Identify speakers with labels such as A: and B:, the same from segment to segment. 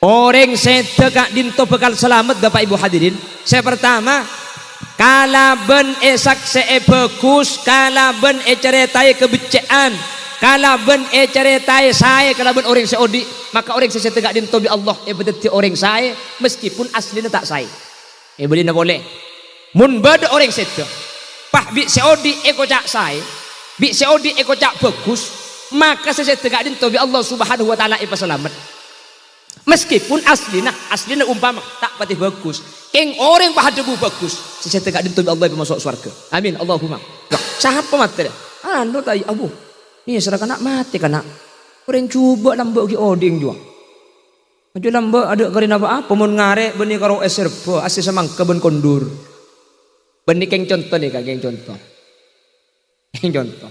A: Orang sedekah dinto bekal selamat Bapak Ibu hadirin. Saya pertama kalaben esak bagus, kalaben ceretai kebecaan, kalaben ceretai saya, kalaben orang seodi, maka orang sedekah dinto bi Allah berarti orang saya meskipun aslinya tak saya. Boleh boleh. Mun bade orang sedekah. Pah bi seodi cak saya, bi seodi cak bagus, maka sedekah dinto bi Allah Subhanahu wa taala selamat. Meskipun aslinya umpama tak patih bagus, keng orang pahadebu bagus, sedekah dinto bi Allah masuk surga. Amin Allahumma. Siapa mati dah? Anu tai abu. Ni seraka nak mati kana. Orang cuba lambok ki oding jua. Maju lambok ada karena apa mun ngarek benih karo eserbo asih semang kebun kondur. Benih keng contoh nih kak, keng contoh. Keng contoh.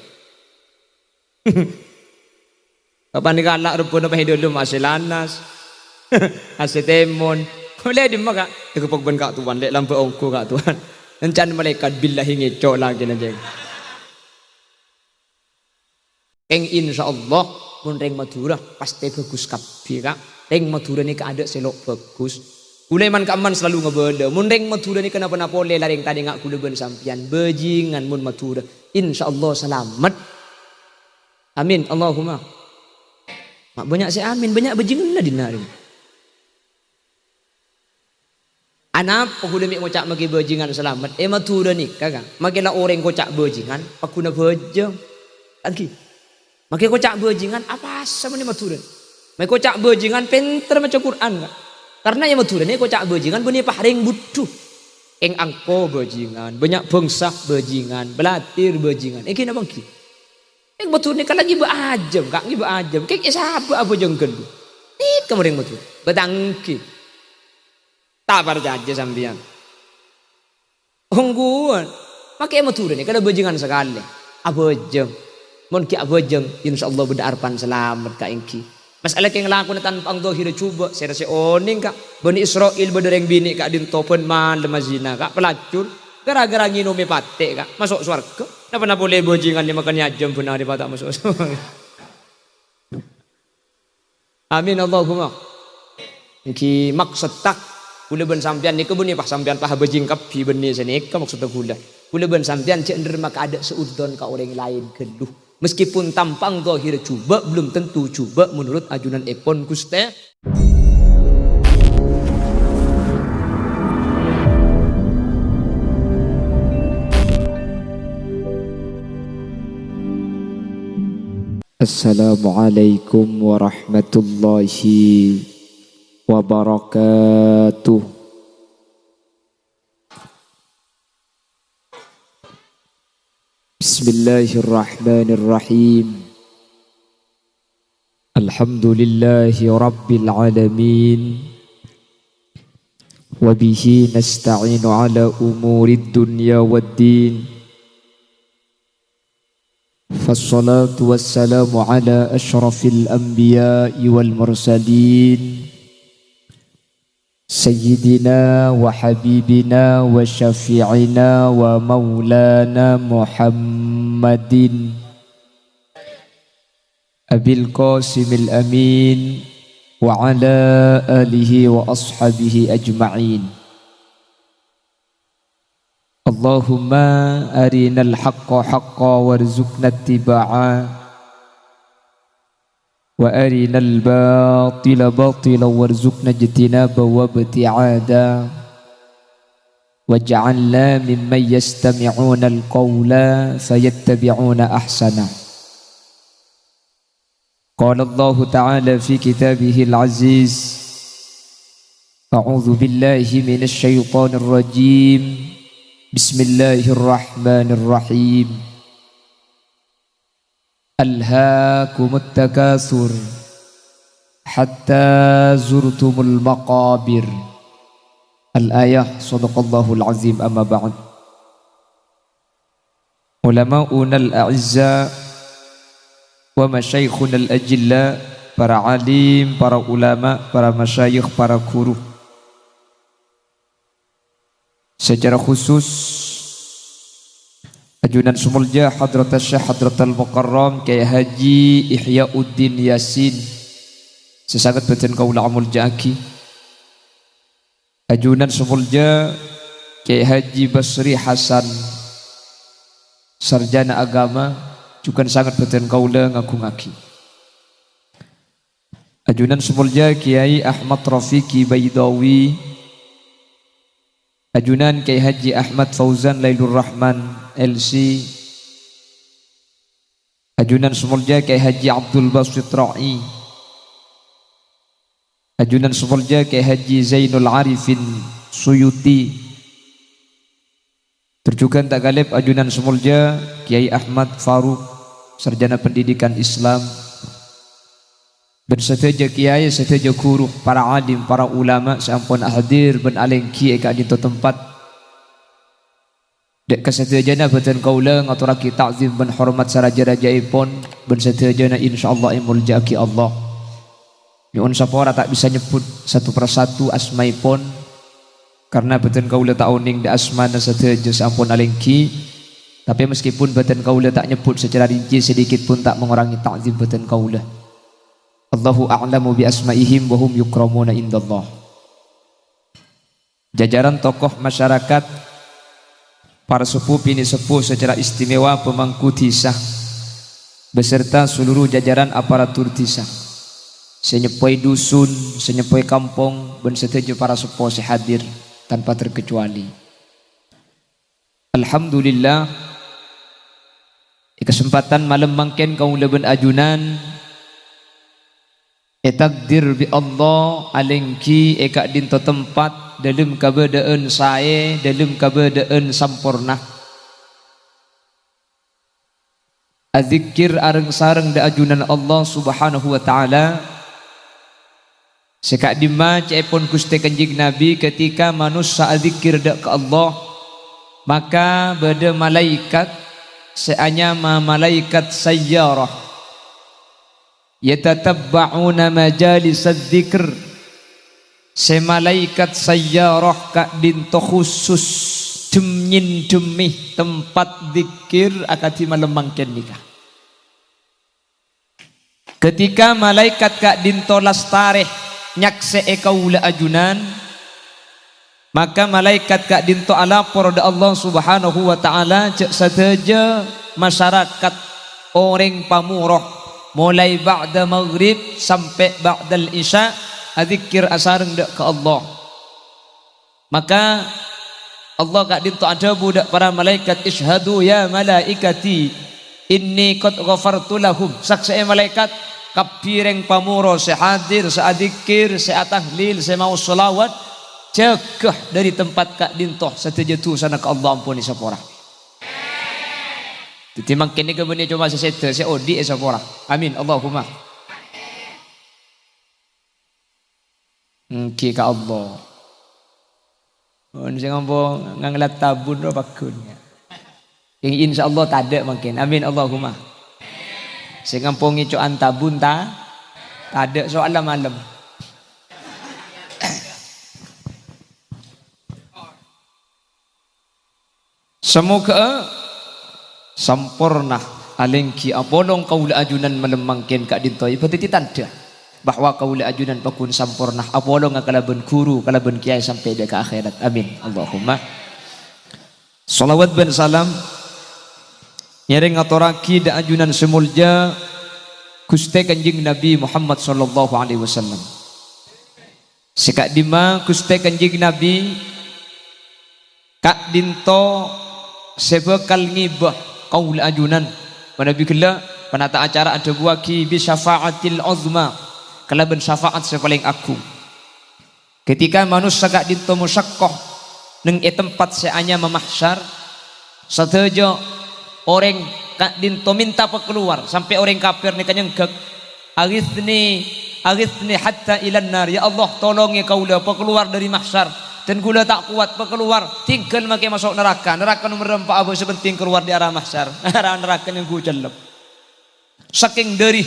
A: Kapan ni kalak rupanya pakai dulu masih lanas. Asih temon. Boleh di maka aku pagban kak tuan lek lampu ongko kak tuan. Encan malaikat billahi ngecok lagi nanti. Eng insyaallah mun reng Madura pasti bagus kabeh kak. Reng Madura ni ada selok bagus. Kuleman kaman selalu ngebeda. Mun reng Madura ni kenapa-napa le lareng tadi ngak kuleben sampian bejingan mun Madura. Insyaallah selamat. Amin Allahumma. Mak banyak saya amin, banyak bejingan lah dinari. Anak paguna mi ngocak magi bejingan selamat. Madura ni kakak. Magilah orang kocak bejingan, paguna bejeng. Lagi. Maki kocak bejingan apa sama ni Madura. Mai kocak bejingan pinter macam Quran kak. Karena yang Madura ni kocak bejingan benih paharing butuh. Eng angko bejingan, banyak bangsa bejingan, belatir bejingan. Kena bangki. Eng Madura ni kan lagi beajem kak, lagi beajem. Kek sahabat apa jengken. Ni kemarin Madura. Betangki. Tak percaya sampean. Ongguan. Pakai Madura ni kada bejingan sekali. Abejeng. Mun ki abejeng insyaallah beda arpan selamat ka engki. Masalah keng laku tanpa ang dohir coba saya rasa oning kak. Bani Israel berdereng bini kak dintopen man lemazina kak pelacur. Gara-gara nginum pate kak masuk surga. Napa boleh bejingan ni makan nyajam benar di tak masuk surga. Amin Allahumma. Engki maksud tak kula ben sampean niku benih pah sampean pah bejing kapi benih senika maksud kula. Kula ben sampean cek nderma ka ada seudon ka orang lain geluh. Meskipun tampang zahir cuba belum tentu cuba menurut ajunan epon Guste. Assalamualaikum warahmatullahi wabarakatuh. Bismillahirrahmanirrahim. Alhamdulillahi rabbil alamin. Wa bihi nasta'inu ala umurid dunya waddin. Fassalatu wassalamu ala ashrafil anbiya'i wal mursalin. Sayyidina wa habibina wa syafi'ina wa maulana Muhammadin Abil Qasimil Amin wa ala alihi wa ashabihi ajma'in. Allahumma arinal haqqa haqqa warzuqna ittiba'a wa arinal batila batila warzuqna ijtinaba wa ibti'ada waj'alna mimman yastami'una al-qawla fayattabi'una ahsana. Qala Allah ta'ala fi kitabihi al-aziz a'udzu billahi minasy syaithanir rajim. Bismillahirrahmanirrahim. Alhaakumut takatsur hatta zurtumul maqabir. Al-ayah. Sadaqallahul azim. Amma ba'd. Ulama'una al-a'izza wa masyaikhuna al-ajilla, para alim, para ulama, para masyayikh, para guru. Secara khusus ajunan Sumulja Hadratas Syekh Hadratal Mukarram Kyai Haji Ihyauddin Yasin sesangat beten kaula amul jaki ajunan semulja Kiai Haji Basri Hasan sarjana agama juga sangat beten kaula ngaku ngaki ajunan semulja Kiai Ahmad Rafiqi Baidawi ajunan Kiai Haji Ahmad Fauzan Lailur Rahman LC ajunan semulja Kiai Haji Abdul Basit Ra'i ajunan semulja Kiai Haji Zainul Arifin Suyuti terjugan tak galib ajunan semulja Kiai Ahmad Faruk sarjana pendidikan Islam dan seteja kiai seteja guru para alim para ulama sampun hadir ben alengki eka di tempat dek kesetejana beten kaula ngaturaki ta'zim ben hormat saraja-rajaipun ben setejana insyaallah imul jaki Allah nyuwun sapora tak bisa nyebut satu persatu asmaipun karena beten kaula tak uning di asmana seteja sampun alengki tapi meskipun beten kaula tak nyebut secara rinci sedikit pun tak mengurangi ta'zim beten kaula Allahu a'lamu bi asma'ihim wa hum yukramuna indallah. Jajaran tokoh masyarakat para sepuh bini sepuh secara istimewa pemangku tisah beserta seluruh jajaran aparatur tisah senyepoi dusun, senyepoi kampung dan setuju para sepuh sehadir tanpa terkecuali. Alhamdulillah di kesempatan malam mangken kaum leben ajunan takdir bi Allah alengki eka dinto tempat dalam kabadaan sae dalam kabadaan sampurna adzikir areng sareng da ajunan Allah subhanahu wa ta'ala sekak dima cepon Gusti Kanjeng Nabi ketika manusia adzikir da ke Allah maka bada malaikat seanya malaikat sayyarah yatatabba'una majalis adzikr se malaikat sayyarah kak dinto khusus demnyin demih tempat zikir akati malam mangken nikah ketika malaikat kak dinto lastareh nyakse kaula ajunan maka malaikat kak dinto alapor da Allah subhanahu wa ta'ala cek sateja masyarakat orang pamuroh mulai ba'da maghrib sampai ba'dal isya adzikir asareng dak ke Allah maka Allah kak dinto ada budak para malaikat ishadu ya malaikati inni qad ghafartu lahum sakse malaikat kapireng pamuro sehadir seadikir seatahlil semau selawat cegah dari tempat kak dinto setuju sana ke Allah ampuni sapora timbang kini kemudian cuma sesete se odi sapora amin Allahumma ki ka Allah sing ngombo nganglat tabun ro bakunnya yang insyaallah tak ada mungkin amin Allahumma sing ngampungi coan tabun tak ada soal malam semoga sampurna alengki abolong kaula ajunan malemangken kak dintoy berarti tanda bahwa kaula ajunan pakun sampurna abolong kalaban guru kalaban kiai sampai dia ke akhirat amin Allahumma salawat ben salam nyering ngaturaki da ajunan semulja Gusti Kanjeng Nabi Muhammad sallallahu alaihi wasallam sekak dima Gusti Kanjeng Nabi kak dinto sebekal ngibah kaul ajunan pada bikla penata acara ada buaki bi syafaatil uzma kalaban syafaat sepaling aku ketika manusia gak dinto musyaqqah neng tempat seanya memahsyar satejo orang gak dinto minta keluar sampai orang kafir ni kanyenggak aghithni hatta ilan nar ya Allah tolongi kaula keluar dari mahsyar dan gula tak kuat keluar tinggal makai masuk neraka nomor 4 abu sebenting keluar di arah mahsyar arah neraka yang gue jelek saking dari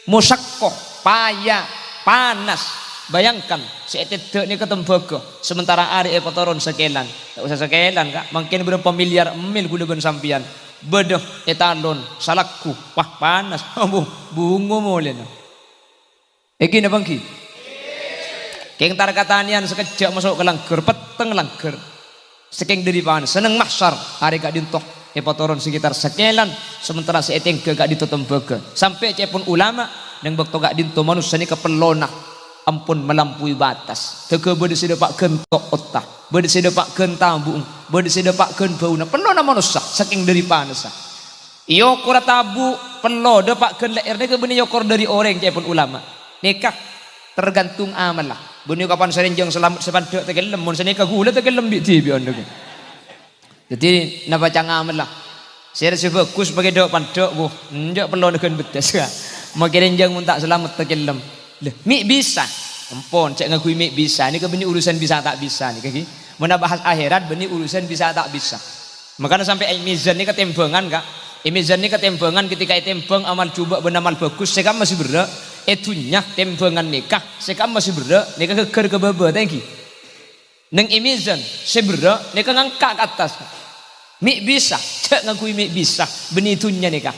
A: musyaqqah payah panas bayangkan seetet ni ketembaga sementara hari potoron sekelan tak usah sekelan kak mungkin berapa miliar mil gula ben sampian bedeh etalon salakku wah panas bungu molen Iki napa nggih? Keng tar katanian sekejap masuk ke langgar, peteng langgar. Saking deripan seneng mahsyar hari gak dintoh epotoron sekitar sekelan sementara seeteng gak ditutembaga sampai cepun ulama nang bakto gak dinto manusia ni kepelona ampun melampaui batas tege bade sedepak gentok otah bade sedepak gentambung bade sedepak gen bauna pelona manusia saking deripan sa iyo kura tabu pelo depak gen leer ni kebeni yokor dari orang cepun ulama nikah tergantung amal lah. Buni kapan serenjang selamat sepadak tegelem mun senika gula tegelem bi tibi anda. Jadi napa cangamen lah. Saya rasa bagus bagi dok pandok bu. Njak perlu dengan betes ka. Makin renjang mun tak selamat tegelem. Leh, mi bisa. Ampun, cek ngakui mi bisa. Ini kebeni urusan bisa tak bisa nih kaki. Mun bahas akhirat beni urusan bisa tak bisa. Makanya sampai mizan ini ketembangan kak. Mizan ini ketembangan ketika tembang amal coba benamal bagus. Saya kan masih berak. Etunya tembangan nikah sekam masih berak nikah keker ke bawah thank you neng imizan seberak nikah ngangkat ke atas mi bisa cek ngakui mi bisa benih itunya nikah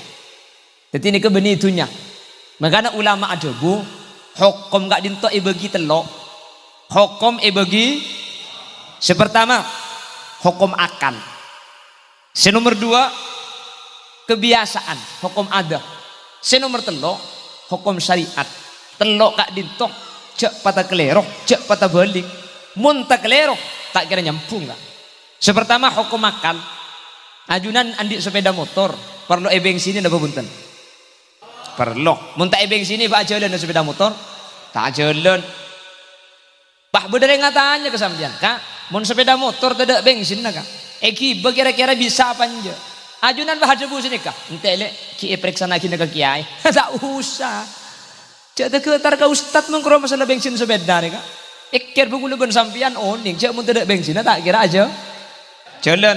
A: jadi nikah benih itunya makanya ulama ada bu hukum gak dintok ibagi telok hukum ibagi sepertama hukum akal senomor dua kebiasaan hukum ada senomor telok hukum syariat telok kak dintok cek patah keleroh cek patah balik muntah keleroh tak kira nyambung kak sepertama hukum akal ajunan andi sepeda motor perlu ebeng sini napa punten perlu muntah ebeng sini pak jalan sepeda motor tak jalan bah bedere ngatanya kesampian kak mun sepeda motor tidak bensin kak eki kira-kira bisa apa aja ajunan bah jebu sini kak entele ki periksa lagi ke kiai tak usah cak teketar ka ustad mengkro masalah bensin sepeda nih kak ikir buku leben sampian oning cak mun tidak bensin tak kira aja jalan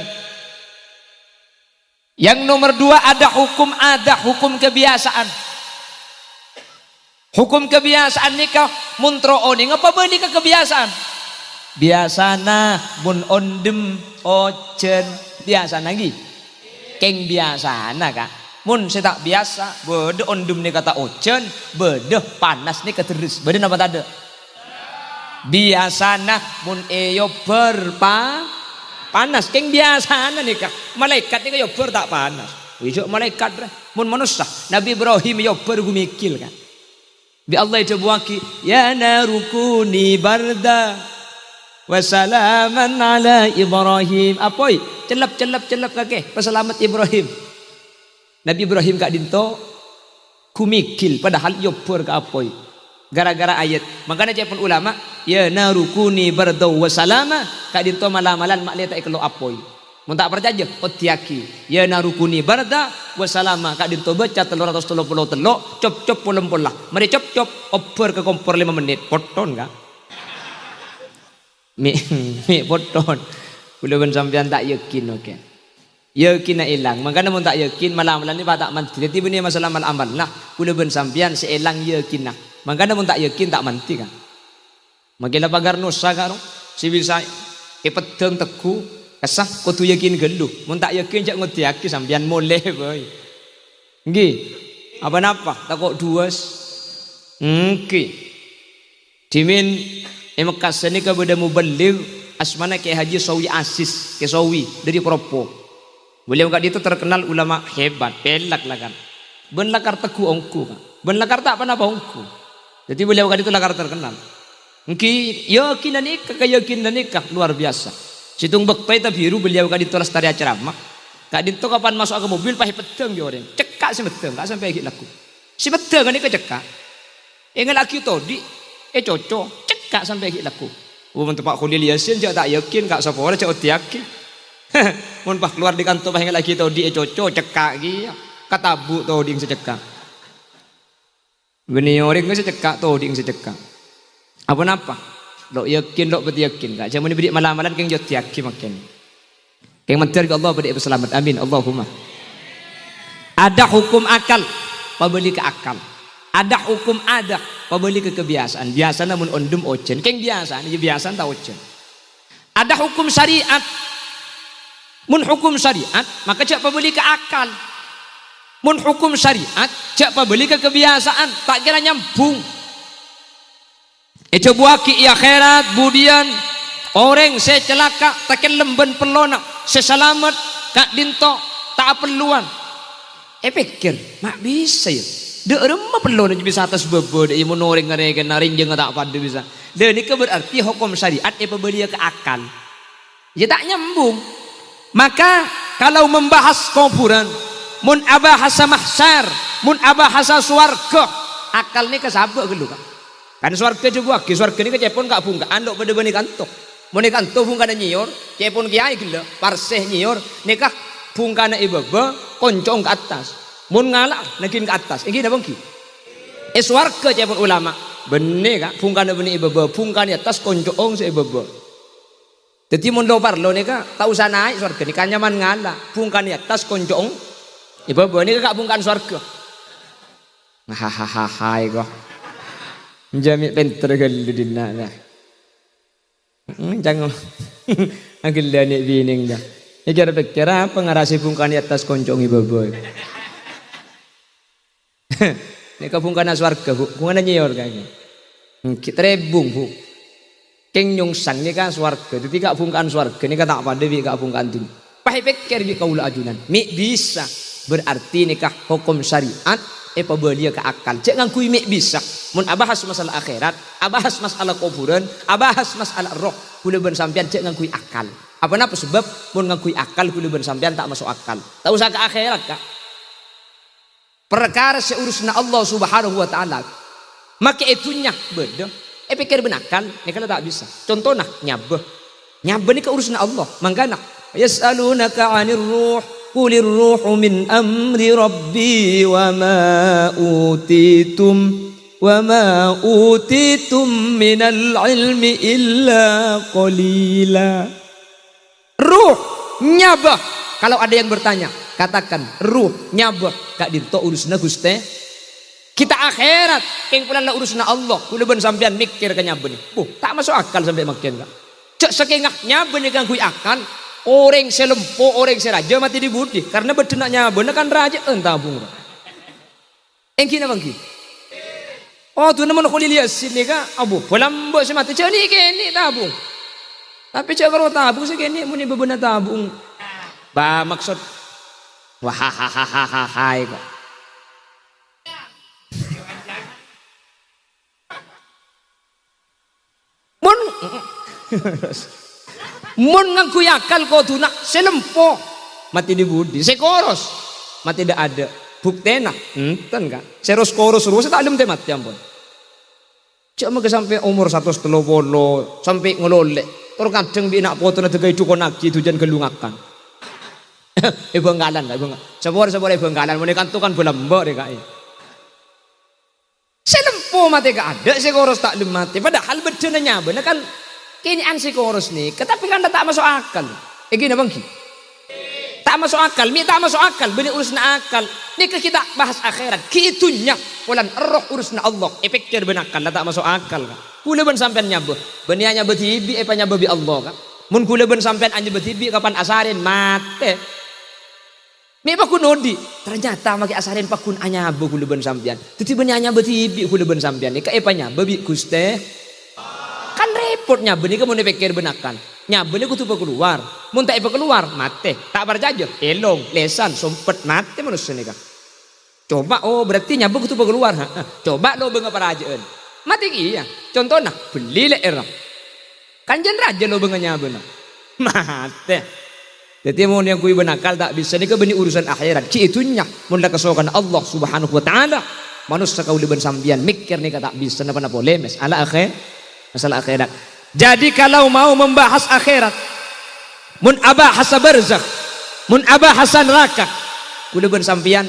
A: yang nomor dua ada hukum kebiasaan hukum kebiasaan nikah muntro oning apa beli ke kebiasaan biasana mun ondem ojen biasa lagi keng biasa nah kak mun saya tak biasa bede ondum nih kata ojen bede panas nih keterus bede apa tadi biasa nah mun eyo panas keng biasa nah nih kak malaikat nih kayo tak panas wijok malaikat mun manusia Nabi Ibrahim yo gumikil kan bi Allah itu buaki ya narukuni barda wasalaman ala Ibrahim apoi celap kakek peselamat Ibrahim Nabi Ibrahim kak dinto kumikil padahal yopur ke apoi gara-gara ayat makanya cepun ulama ya narukuni bardau wasalama kak dinto malam-malam mak lihat iklo apoi mun tak percaya otiaki ya narukuni barda wasalama kak dinto baca 330 telok cop pola mari cop opor ke kompor 5 menit poton kak mi poton kuleban sampean tak yakin oke yakin ilang makanya mun tak yakin malam-malam ni tak manti jadi benih masalah amal lah kuleban sampean seelang yakin nah makanya mun tak yakin tak manti kan magila pagar nusa karo si bisa ipedeng teku kesah kudu yakin geluh mun tak yakin jak ngoti yakin sampean moleh boy nggih apa napa takok duas nggih dimin Mekas ini kepada mubaligh asmana ke Haji Sawi Asis ke Sawi dari Propo beliau kat itu terkenal ulama hebat pelak lah kan ben lakar teguh ongku kan ben lakar tak apa ongku jadi beliau kat itu lakar terkenal mungkin yakin nikah keyakinan nikah luar biasa situng bektai biru beliau kat itu lestari ceramah kak dinto kapan masuk ke mobil pakai pedang dia orang cekak si pedang gak sampai gila laku si pedang kan ini cekak ingat laki todi cocok kak sampai gila laku mun Pak Khalil Yasin jak tak yakin kak sapa ora cek yakin mun pas keluar di kantor pas lagi tau di coco cekak gi katabu tau di secekak beni orang nggak secekak tau di secekak apa napa lo yakin lo betul yakin kak jangan diberi malam-malam keng jot yakin makin keng mentir ke Allah beri selamat amin Allahumma ada hukum akal pabeli ke akal ada hukum ada pabeli ke kebiasaan biasa namun ondum ojen keng biasa ini biasa tak ojen ada hukum syariat mun hukum syariat maka cak pabeli ke akal mun hukum syariat cak pabeli ke kebiasaan tak kira nyambung Itu buaki i akhirat budian orang saya celaka taken lemben pelona saya selamat kak dinto tak perluan. Pikir mak bisa ya. De remah pelona bisa atas bebo de imun orang ngaren narinjeng tak pada bisa. De ini berarti hukum syariat belia ke akal. Ya tak nyambung. Maka kalau membahas kuburan, mun abahasa mahsyar, mun abahasa swarga, akal ni kesabak gelu kan. Kan swarga juga ki swarga ni kecepon gak bungka andok pada bani kantok. Mun kantok bungkana nyior, cepon kiai gelu, parseh nyior, nikah bungkana ibaba koncong ke atas. Mun ngalah nakin ke atas. Iki napa ki? Swarga cepon ulama. Bener kak bungkana bani ibaba, bungkana atas koncong se ibaba. Jadi mun lo parlo nika tak usah naik swarga nika nyaman ngalah, bungkana atas koncong ibaba nika gak bungkan swarga. Hahaha kok. Jami pinter galu dinna dah. Jangan agil dani bining dah. Ijar pikir apa ngarasi bungkan di atas koncong ibaba. Nika bungkan swarga, bungkan nyior kayaknya. Kita rebung bu. Keng nyungsang nika swarga, jadi gak bungkan swarga nika tak pada bi gak bungkan tu. Pai pikir bi kaula ajunan. Mi bisa berarti nikah hukum syariat belia ke akal. Cek ngangkui mek bisa. Mun abahas masalah akhirat, abahas masalah kuburan, abahas masalah roh, kula ben sampean cek ngangkui akal. Apa napa sebab mun ngangkui akal kula ben sampean tak masuk akal. Tak usah ke akhirat kak. Perkara seurusna Allah Subhanahu wa taala. Maka itunya beda. Pikir benakal, ni kalau tak bisa. Contohnya nyabah. Nyabah ni ke urusna Allah. Mangkana yas'alunaka 'anir ruh Qulir ruhu min amri rabbi wa ma utitum minal ilmi illa qalila. Ruh nyabah. Kalau ada yang bertanya, katakan ruh nyabah kak dinto urusna Guste. Kita akhirat keng pulan la urusna Allah. Kula ben sampean mikir ka nyabah ni. Tak masuk akal sampai makin kak. Cek sakengah nyabah ni kang kui akal. Orang selempo, orang seraja mati di budi karena bedenaknya bener kan raja entabung. Engki na bangki. Oh tu naman ko lihat sini ka abu pelambo si mati cani kini tabung. Tapi cak kalau tabung si kini muni bebenah tabung. Ba maksud wahahaha kok. Mun mun ngangku akal kau tu nak selempo mati di budi sekoros mati tidak ada buktena enten kak seros koros terus tak ada mati ampun cuma sampai umur 130 sampai ngelolek terus kadang bina foto nanti gaya cukon lagi tujuan gelungakan benggalan lah benggalan sebor benggalan menekan tu kan belamba deh kak selempo mati gak ada sekoros tak ada mati padahal bedenanya bener kan kini ansi koros nih, tapi kan tak masuk akal. Gini bang, tak masuk akal, tak masuk akal. Benih urusna akal. Nih kita bahas akhirat, kitunya, pulan roh urusna Allah. Pikir benakal, tak masuk akal. Kula ben sampean nyabuh, benihnya betibi, nyabuh bi Allah kan. Mun kula ben sampean anja betibi, kapan asarin mate. Mi pakun nodi, ternyata maki asarin pakun anyabuh kula ben sampean. Teti benihnya betibi kula ben sampean. Nih epanya babi Guste. Kan repotnya benih kamu pikir benakan nyabeni ku tuh keluar mun tak keluar mate tak berjajah elong lesan sompet mate manusia nih kan coba oh berarti nyabu ku tuh keluar coba lo benga parajaan mati iya contohnya beli le era kanjen raja lo benga nyabena mate jadi mau yang kui benakal tak bisa nih benih urusan akhirat ki itunya mun kesokan Allah Subhanahu wa taala manusia kau liban sambian mikir nih tak bisa napa boleh mes ala akhir masalah akhirat. Jadi kalau mau membahas akhirat, mun abahasa barzakh, mun abahasa neraka, kudu ben sampean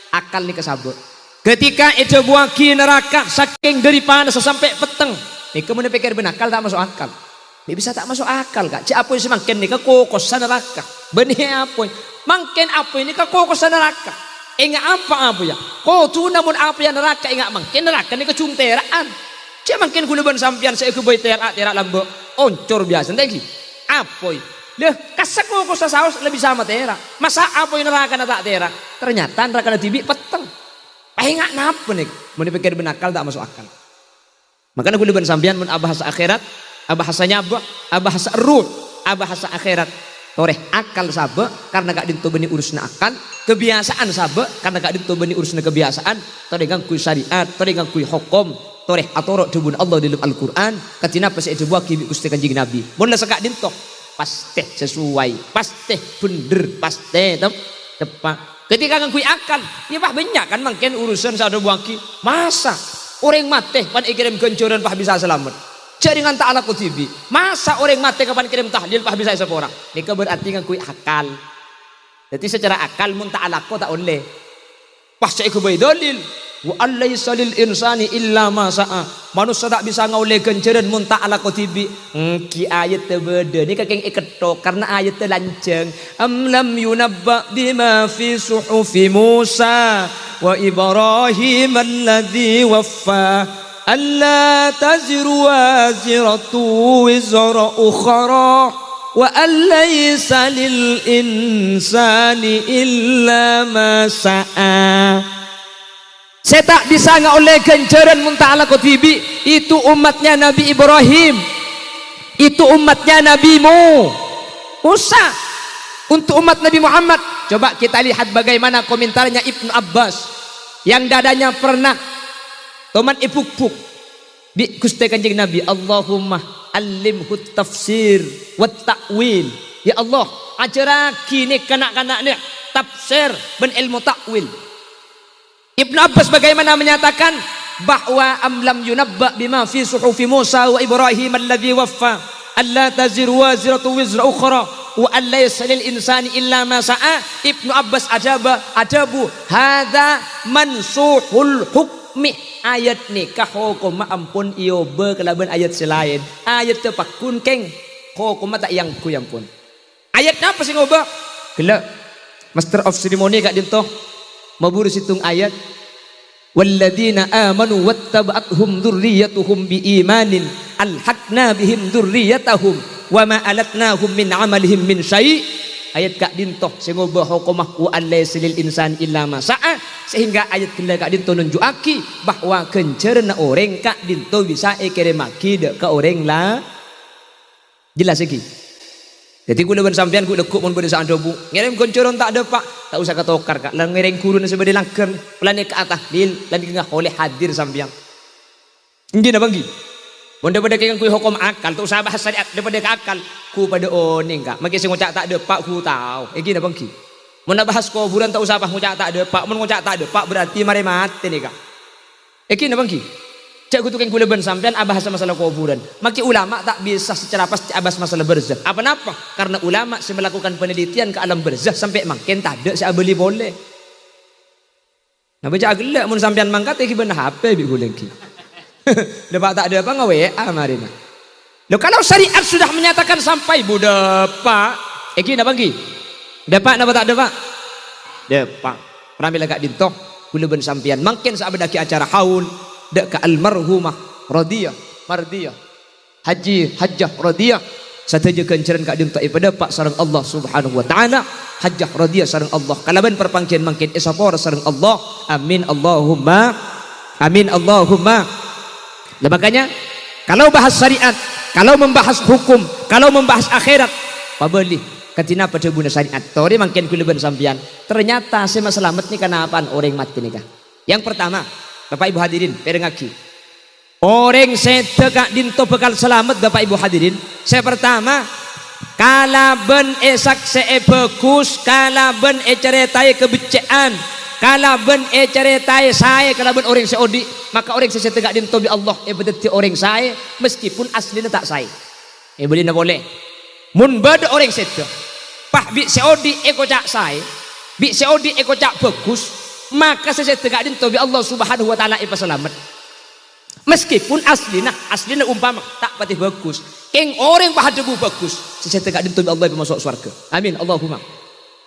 A: akal ni kesabut. Ketika itu buaki neraka saking dari panas sampai peteng, ni kemudian pikir benakal tak masuk akal. Ni bisa tak masuk akal kak. Cik apa sih makin ni kekokosan neraka. Benih apa? Makin apa ini kekokosan neraka? Ingat apa ya? Kau tu namun apa yang neraka ingat makin neraka ni kecumteraan. Cik makin kula ban sampean saya ke boy terak lambok oncor biasa lagi apa leh kasak kok saus lebih sama terak masa apa yang neraka tak terak ternyata neraka tibi peteng ingat napa nih mau dipikir benakal tak masuk akal Makanya gue liban sampean mun abahasa akhirat, abahasa nyaba, abahasa ruh, abahasa akhirat. Toreh akal sabe karena gak ditobani urusna akal, kebiasaan sabe karena gak ditobani urusna kebiasaan, toreh gangkui syariat, toreh gangkui hukum, toreh atoro debun Allah dalam Al-Qur'an, katina pas itu buah kibi Gusti Kanjeng Nabi. Mun la sakak dintok pasti sesuai, pasti bener, pasti tepat. Ketika gangkui akal, ya pah banyak kan mungkin urusan sada buaki. Masa orang mati pan ikirim gencoran pah bisa selamat. Jaringan ta'ala kutibi. Masa orang mati kapan kirim tahlil pah bisa sepora. Ini berarti ngakui akal. Jadi secara akal mun ta'ala ko tak oleh. Pas saya kubai dalil. Wa allaysa lil insani illa ma sa'a. Manusia tak bisa ngoleh genceran mun ta'ala kutibi. Ki ayat tebeda. Ini kakeng iketok karena ayat telanceng. Am lam yunabba bima fi suhufi Musa wa Ibrahim alladhi waffa. ألا تزر وازرة وزر أخرى وأن ليس للإنسان إلا ما سعى. Saya tak bisa oleh ganjaran mun ta'ala kotibi. Itu umatnya Nabi Ibrahim, itu umatnya Nabi Musa. Untuk umat Nabi Muhammad, coba kita lihat bagaimana komentarnya Ibnu Abbas yang dadanya pernah toman ipuk-puk bi Gusti Kanjeng Nabi. Allahumma alimhu tafsir wa ta'wil. Ya Allah, ajaraki nih kanak-kanak nih tafsir dan ilmu ta'wil. Ibnu Abbas bagaimana menyatakan bahwa amlam yunabba bima fi suhufi Musa wa Ibrahim alladhi waffa alla taziru waziratu wizra ukhra wa an laysa lil insani illa ma sa'a. Ibnu Abbas ajabu hadza mansuhul hukmi. Ayat nikah hukum ampun iyo kelaban ayat selain ayat tepakun keng hukum tak yang ku ampun. Ayat apa sih ngoba gila master of ceremony kak dinto mabur situng ayat walladzina amanu wattaba'athum dzurriyyatuhum biimanin alhaqna bihim dzurriyyatahum wama alatnahum min amalihim min syai'. Ayat kak dinto sing ngubah hukumah wa allaysa lil insani illa ma sa'a, sehingga ayat kila kak dinto nunjuaki bahwa kencerna orang kak dinto bisa ekiremaki dek ke orang lah. Jelas lagi. Jadi gue leban sampean gue lekuk mun berdesa andobu ngirim kenceron tak ada pak, tak usah ketokar kak lan ngiring kurun sebede langker pelane ke atas dil lan ngah oleh hadir sampean. Nggih na banggi. Mun daripada kaya kui hukum akal, tak usah bahas syariat daripada ke akal. Ku pada oning kak, maki sing ngucak tak ada pak ku tahu. Iki na bangki. Mun bahas kuburan tak usah apa ngucak tak ada pak, mun ngucak tak ada pak berarti mari mati nih kak. Iki na bangki. Cak ku tukang kuleban sampean abahas masalah kuburan. Maki ulama tak bisa secara pasti abahas masalah berzah. Apa napa? Karena ulama si melakukan penelitian ke alam berzah sampai makin tak ada si abeli boleh. Nah baca agelak mun sampean mangkat iki ben HP bi gulengki. Lepas tak ada apa nge-WA marina. Loh kalau syariat sudah menyatakan sampai budak iki nak bagi. Dapat napa tak ada pak? Dapat. Pramila kak dintoh kula ben sampean mungkin saabadaki acara haul dak ka almarhumah radiyah mardiyah haji hajjah radiyah sateje kenceran kak dintoh ipada pak sareng Allah Subhanahu wa taala hajjah radiyah sareng Allah kalaban perpangkian mungkin isapor sareng Allah. Amin Allahumma amin Allahumma. Nah makanya kalau bahas syariat, kalau membahas hukum, kalau membahas akhirat, pabeli katina pada guna syariat. Tori makin kuleban sampian. Ternyata saya selamat nih karena apaan orang mati nikah. Yang pertama, Bapak Ibu hadirin, perengaki. Orang sedekah dinto bekal selamat Bapak Ibu hadirin. Saya pertama, kalaben esak seebekus, kalaben ceretai kebecaan. Kalaben ceretai saya kalaben orang seodi maka orang saya tegak dinto bi Allah bedeti orang saya meskipun aslinya tak saya boleh na boleh mun bade orang sedek pah bi seodi eko cak saya bi seodi eko cak bagus maka saya tegak dinto bi Allah Subhanahu wa taala selamat meskipun aslinya umpama tak patih bagus keng orang pah debu bagus saya tegak dinto bi Allah masuk surga. Amin Allahumma.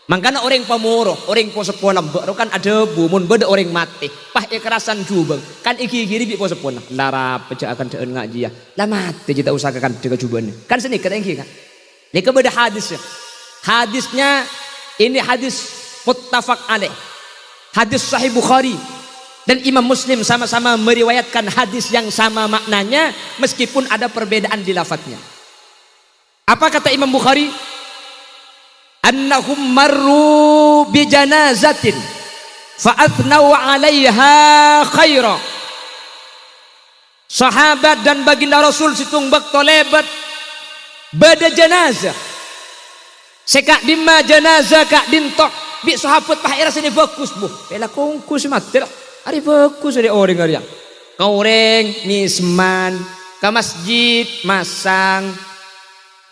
A: Makanya orang pemurah, orang posepolam, kan ada bumun beda orang mati, pah kekerasan jubeng, kan iki kiri bi posepona, lara pecah akan teun ngaji ya, lah mati kita usahakan jaga jubahnya, kan seni kata yang kan, ini kepada hadis ya, hadisnya ini hadis muttafaq alaih, hadis Sahih Bukhari, dan Imam Muslim sama-sama meriwayatkan hadis yang sama maknanya meskipun ada perbedaan di lafadznya. Apa kata Imam Bukhari? Annahum marru bi janazatin fa athnau 'alaiha khaira. Sahabat dan baginda Rasul situng bakto lebat bada janazah. Sekak dimma janazah kak dintok bi sahabat pahira sini fokus bu. Pela kongkus mater. Ari fokus dari orang ari. Kaureng misman ke masjid masang.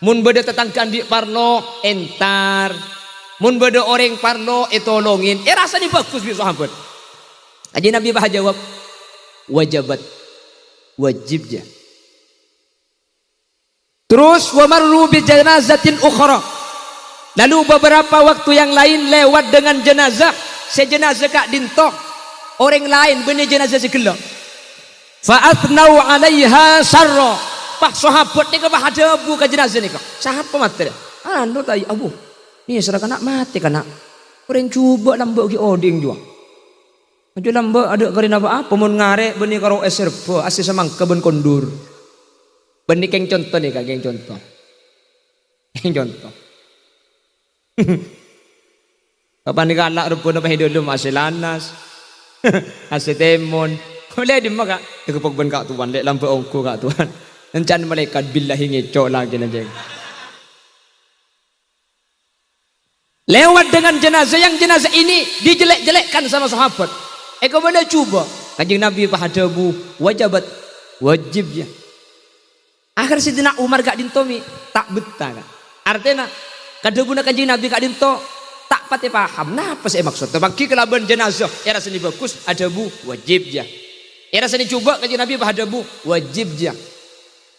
A: Mun beda tetangkaan di parno entar. Mun beda orang parno tolongin. Rasanya bagus bi sahabat. Aja Nabi bah jawab wajabat wajibnya. Terus wa marru bi janazatin ukhra. Lalu beberapa waktu yang lain lewat dengan jenazah. Sejenazah kak dintok. Orang lain benih jenazah segala. Fa athnau 'alaiha sarra. Pak sahabat ni ke bah ada abu ke jenazah ni kak. Sahabat mati dia. Anu tai abu. Ni seraka nak mati kan nak. Orang cuba lambak gi oding jua. Maju lambak ada karena apa mun ngarek benih karo eserba asih semang kebun kondur. Benih keng contoh ni kak keng contoh. Keng contoh. Kapan ni kalak rupa na pahido dulu masih lanas. Asih temon. Boleh di maka ikut ben kak tuan lek lampu ongko kak tuan. Encan malaikat billahi ngecok lagi nanti. Lewat dengan jenazah yang jenazah ini dijelek-jelekkan sama sahabat. Eko boleh cuba. Kanjeng Nabi pahadabu wajabat wajibnya. Akhir Sidina Umar gak dintomi tak betah kan. Artinya kadebuna kanjeng Nabi gak dinto tak pati paham. Napa sih maksud? Bagi kelaban jenazah era seni bagus ada bu wajib ya. Era seni coba kanjeng Nabi ada bu wajib ya.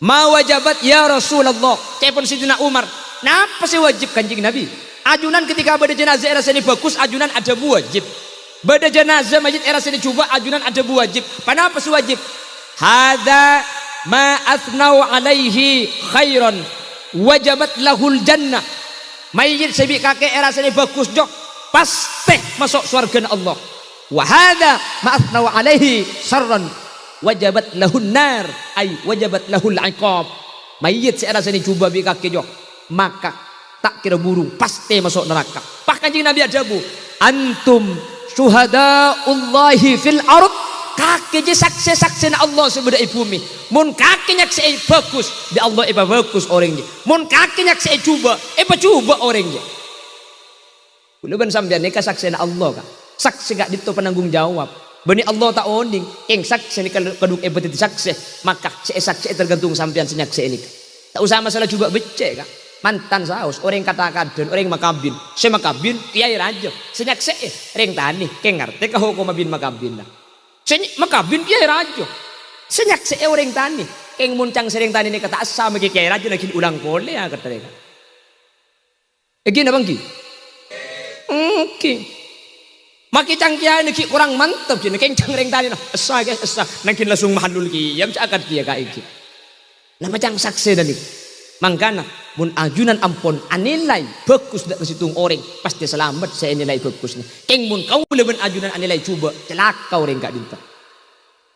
A: Ma wajabat ya Rasulullah. Cepon Sidina Umar. Napa sih wajib kanjeng Nabi? Ajunan ketika pada jenazah era seni bagus ajunan ada bu wajib. Pada jenazah masjid era seni coba ajunan ada bu wajib. Kenapa sih wajib? Hada ma athnau alaihi khairan wajabat lahul jannah. Mayit sebi kakek era sini bagus jok pasti masuk surga Allah. Wahada ma'athnau alaihi sarran wajabat lahun nar ay wajabat lahul iqab. Mayit si era sini coba bi kakek jok maka tak kira burung pasti masuk neraka. Bahkan jing Nabi ajabu antum syuhadaullahi fil ard. Kaki je saksi-saksi na Allah sebeda bumi. Mun kaki nyaksi bagus di Allah iba bagus orangnya. Mun kaki nyaksi coba coba orangnya. Uluban sampean nika saksi na Allah ka. Saksi gak dito penanggung jawab. Bani Allah tak onding. Eng saksi ni kadung itu saksi. Maka saksi tergantung sampean senyaksi ini. Tak usah masalah coba becek ka. Mantan saus orang katakan dan orang makabin. Saya makabin kiai raja. Senyaksi ring tani keng ngerti ka hukum mabin makabin lah. Makabin kiai raja. Senyak se orang tani. Keng muncang sering tani ni kata asa magi kiai raja lagi ulang kole ya kata mereka. Egi na bangki. Oke. Maki cangkian ni kurang mantap je keng cang reng tani nah. Asa guys asa nangkin langsung mahalul ki. Yam akad kia ka iki. Nama cang sakse dani. Mangkana mun ajunan ampon anilai bagus dak kesitung orang pasti selamat saya nilai bagusnya. Keng mun kau leben ajunan anilai coba celaka orang gak dinta.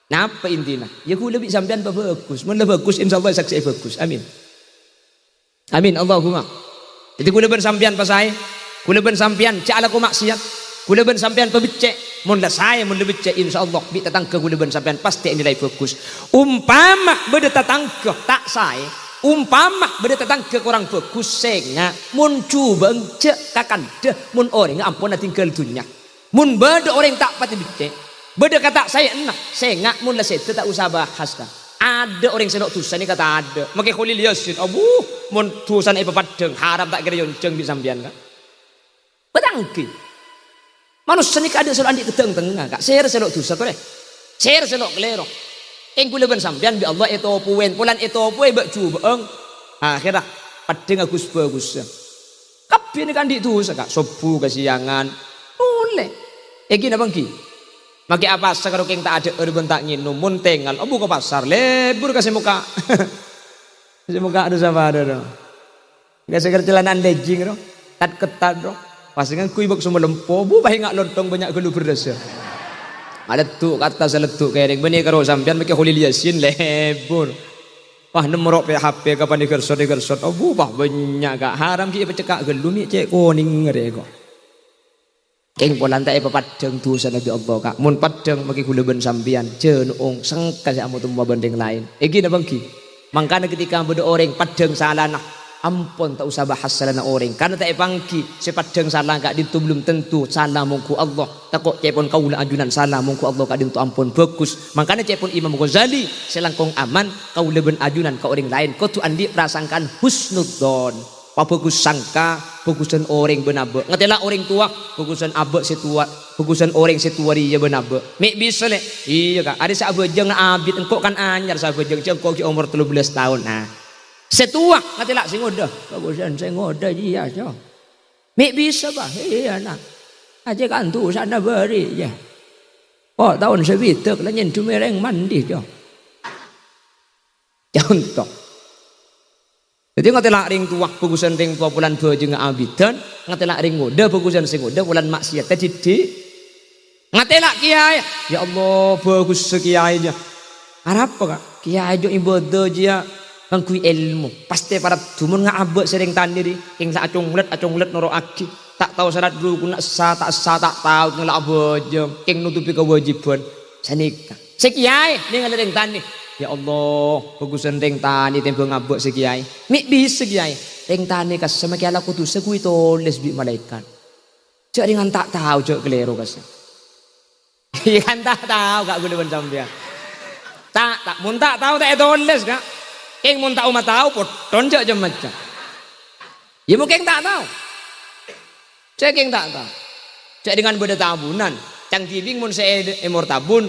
A: Napa intinya? Ya ku lebih sampean bagus. Mun bagus insyaallah saksi bagus. Amin. Amin Allahumma. Jadi ku leben sampean pasai, ku leben sampean cak ku maksiat, ku leben sampean pebecek. Mun la saya mun lebecek insyaallah bi tatangke ku leben sampean pasti nilai bagus. Umpama beda tatangke tak saya umpama beda tetang ke kurang bagus senga mun cuba cek kakan deh mun orang ampun tinggal dunia mun beda orang tak pati becek beda kata saya enak senga mun lah saya tak usah bahas dah ada orang senok tusan ni kata ada makai khulil yasin abu mun tusan ipa padeng haram tak kira yonceng di sambian kan petangki manusia ni ada selalu andik keteng tengah kak saya senok tusan tu deh saya senok kelero Eng kula ben sampean bi Allah itu puwen pulan itu puwe bak cuba eng akhirah padeng agus bagus kabeh ni kan itu kak sobu kesiangan boleh iki napa ki maki apa sakaro keng tak ada urban tak nginum mun tengal obu ke pasar lebur kasih muka kasih muka ada sama ada dong enggak segar jalanan lejing dong tat ketat dong pasti kan kui bak semua lempo bu bae ngak lontong banyak gelu berdas Aletuk kata seletuk kering beni karo sampean make Khalil Yasin lebur. Wah nemorok pe HP kapan digersot. Oh bah banyak gak haram ki pecekak gelumi cek kuning ngere kok. Keng polan tak padeng dosa Nabi Allah kak. Mun padeng make kula ben sampean jenuung sengkas amu tumba banding lain. Iki na bangki. Mangkana ketika beda orang padeng salah nah ampun tak usah bahas salah orang karena tak pangki sepadeng salah gak dintu belum tentu salah mungku Allah takut cepon kaula ajunan salah mungku Allah gak dintu ampun bagus makanya cepon Imam Ghazali selangkong aman kaula ben ajunan ke orang lain kau tu andi prasangkan husnudzon bagus sangka bagusan orang benabe ngetela orang tua bagusan abek setua bagusan orang setua dia benabe mek bisa le iya kak ada sabejeng abid engkau kan anyar sabejeng engkau ki umur 13 tahun nah setua ngatela sing ngodah bagusan sing ngodah dia so mek bisa bah iya nak aja kan tu sana beri ya oh tahun sebitek lah nyen mereng mandi jo contoh jadi ngatela ring tuak bagusan ring tua bulan baju ngabidan ngatela ring ngodah bagusan sing ngodah bulan maksiat didik ngatela kiai ya Allah bagus sekiainya harap kak kiai jo ibadah dia ngangkui ilmu pasti para dumun ngabek sering tandiri yang sa acung let noro aki tak tahu syarat dulu kuna sa tak tahu ngelak bojong yang nutupi kewajiban sanika sekiai dia ngalering tani ya Allah bagusan ring tani tempo ngabek sekiai mik bisa kiai ring tani kas sama kiai aku tuh sekui toles bi malaikat cek ringan tak tahu cek keliru kas ikan tak tahu gak boleh sampean tak mun tak tahu tak toles kak keng mun tak umat tahu poton cek jam macam ya mungkin tak tahu cek keng tak tahu cek dengan beda tabunan cang tibing mun saya emor tabun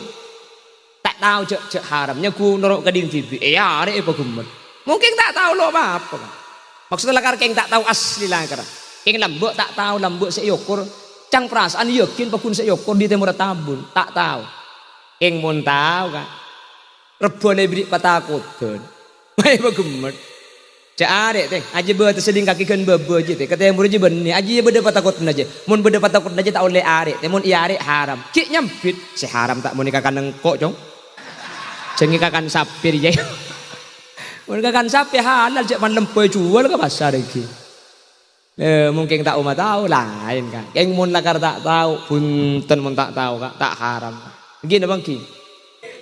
A: tak tahu cek haramnya ku norok keding tibi ya ada apa gemet mungkin tak tahu lo apa kan maksudnya lakar keng tak tahu asli lakar keng lambuk tak tahu lambuk seyokur cang perasaan yakin pakun seyokur di temur tabun tak tahu keng mun tahu kan rebone beri patakutun Wah, bagemet. Cak arek teh, aja bae terseding kaki kan bebe aja teh. Kata yang murid benih, aja beda patakut aja. Mun beda patakut aja tak oleh arek, teh mun iya arek haram. Cik nyampit, si haram tak mau nikakan nengkok cong. Cengi kakan sapir ya. Mun kakan sapir halal cek man lempoy jual ke pasar iki. Mungkin tak umat tahu lain kan. Yang mun lakar tak tahu, punten mun tak tahu kak, tak haram. Gini bang ki.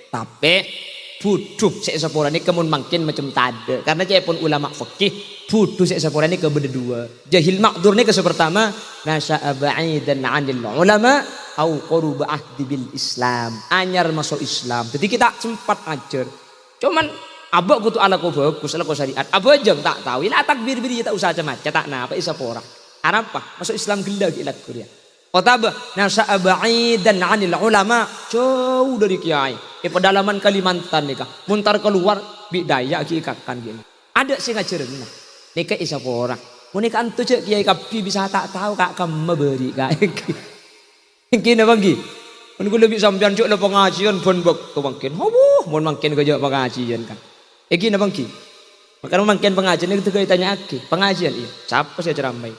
A: Tapi buduh sek sepora ini kemun makin macam tade karena cepon ulama fikih buduh sek sepora ini kebeda dua jahil makdur ini ke pertama nasya'a ba'idan 'anil ulama au qaruba ahdi bil Islam anyar masuk Islam jadi kita sempat ajar cuman abak kutu ala ko bagus ala ko syariat abak jeng tak tahu ila takbir biri tak usah macam tak na apa isapora arapa masuk Islam gila ilat kuliah Otabah nasya'a ba'idan 'anil ulama jauh dari kiai. Pedalaman Kalimantan nikah. Muntar keluar bidaya ki kakan gini. Ada sing ngajareun. Nikah isa orang. Mun nikah antu cek kiai kapi bisa tak tahu kak kamu beri kak. Kene bangki. Mun kula lebih sampean cuk le pengajian pun bekto mungkin. Hobuh mun mungkin kerja pengajian kan. Iki na bangki. Makanya mungkin pengajian itu tanya aki. Pengajian iya. Siapa sih ceramai?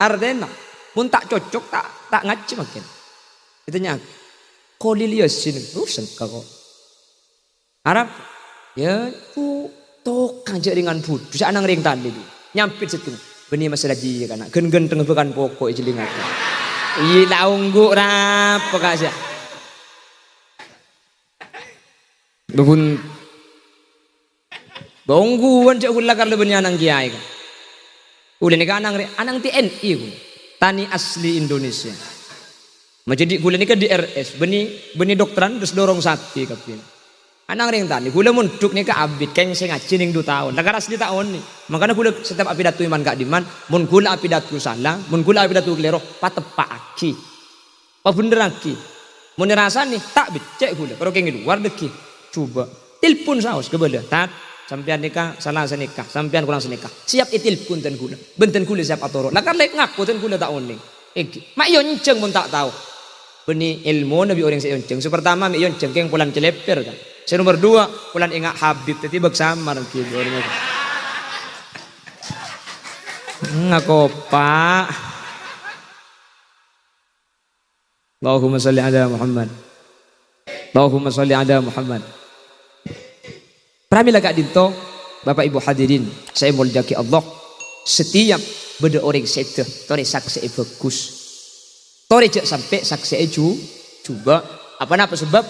A: Ardena. Mun tak cocok tak ngaji makin. Itanya Khalil Yasin urusan kau. Arab ya ku tokang jaringan bud. Bisa anang ring tadi nyampit situ. Benih masalah dia kan. Gen-gen tengah bukan pokok jelingat. Iya launggu rap kasih. Bun bongguan cak ulah kalau benih anang kiai kan. Udah nih anang TNI ku. Tani asli Indonesia. Menjadi gula ni ke DRS, benih dokteran terus dorong sakti kapin. Anang ring tani, gula munduk ni ke abid, keng sing ngaji ning 2 tahun. Negara asli tahun ni. Makanya gula setiap api datu iman kak diman, mun gula api datu salah, mun gula api datu kelero, patepak aki. Apa bener aki? Mun rasa nih tak becek gula. Kalau keng luar deki, coba. Telepon saus kebala, tak. Sampian nikah, salah senikah, sampian kurang senikah. Siap itilpun ten gula. Benten gula siap atoro. Lakar lek ngaku ten gula tak oning. Mak yonceng pun tak tahu. Beni ilmu nabi orang seyonceng. Pertama mak yonceng keng pulan celeper kan. Nomor 2 pulan ingat Habib tadi bersamar gitu orangnya. Ngako pak. Allahumma sholli ala Muhammad. Allahumma sholli ala Muhammad. Pramila kak dinto, Bapak Ibu hadirin, saya muljaki Allah. Setiap beda orang sete, tore saksi bagus. Tore cek sampai saksi coba. Apa sebab?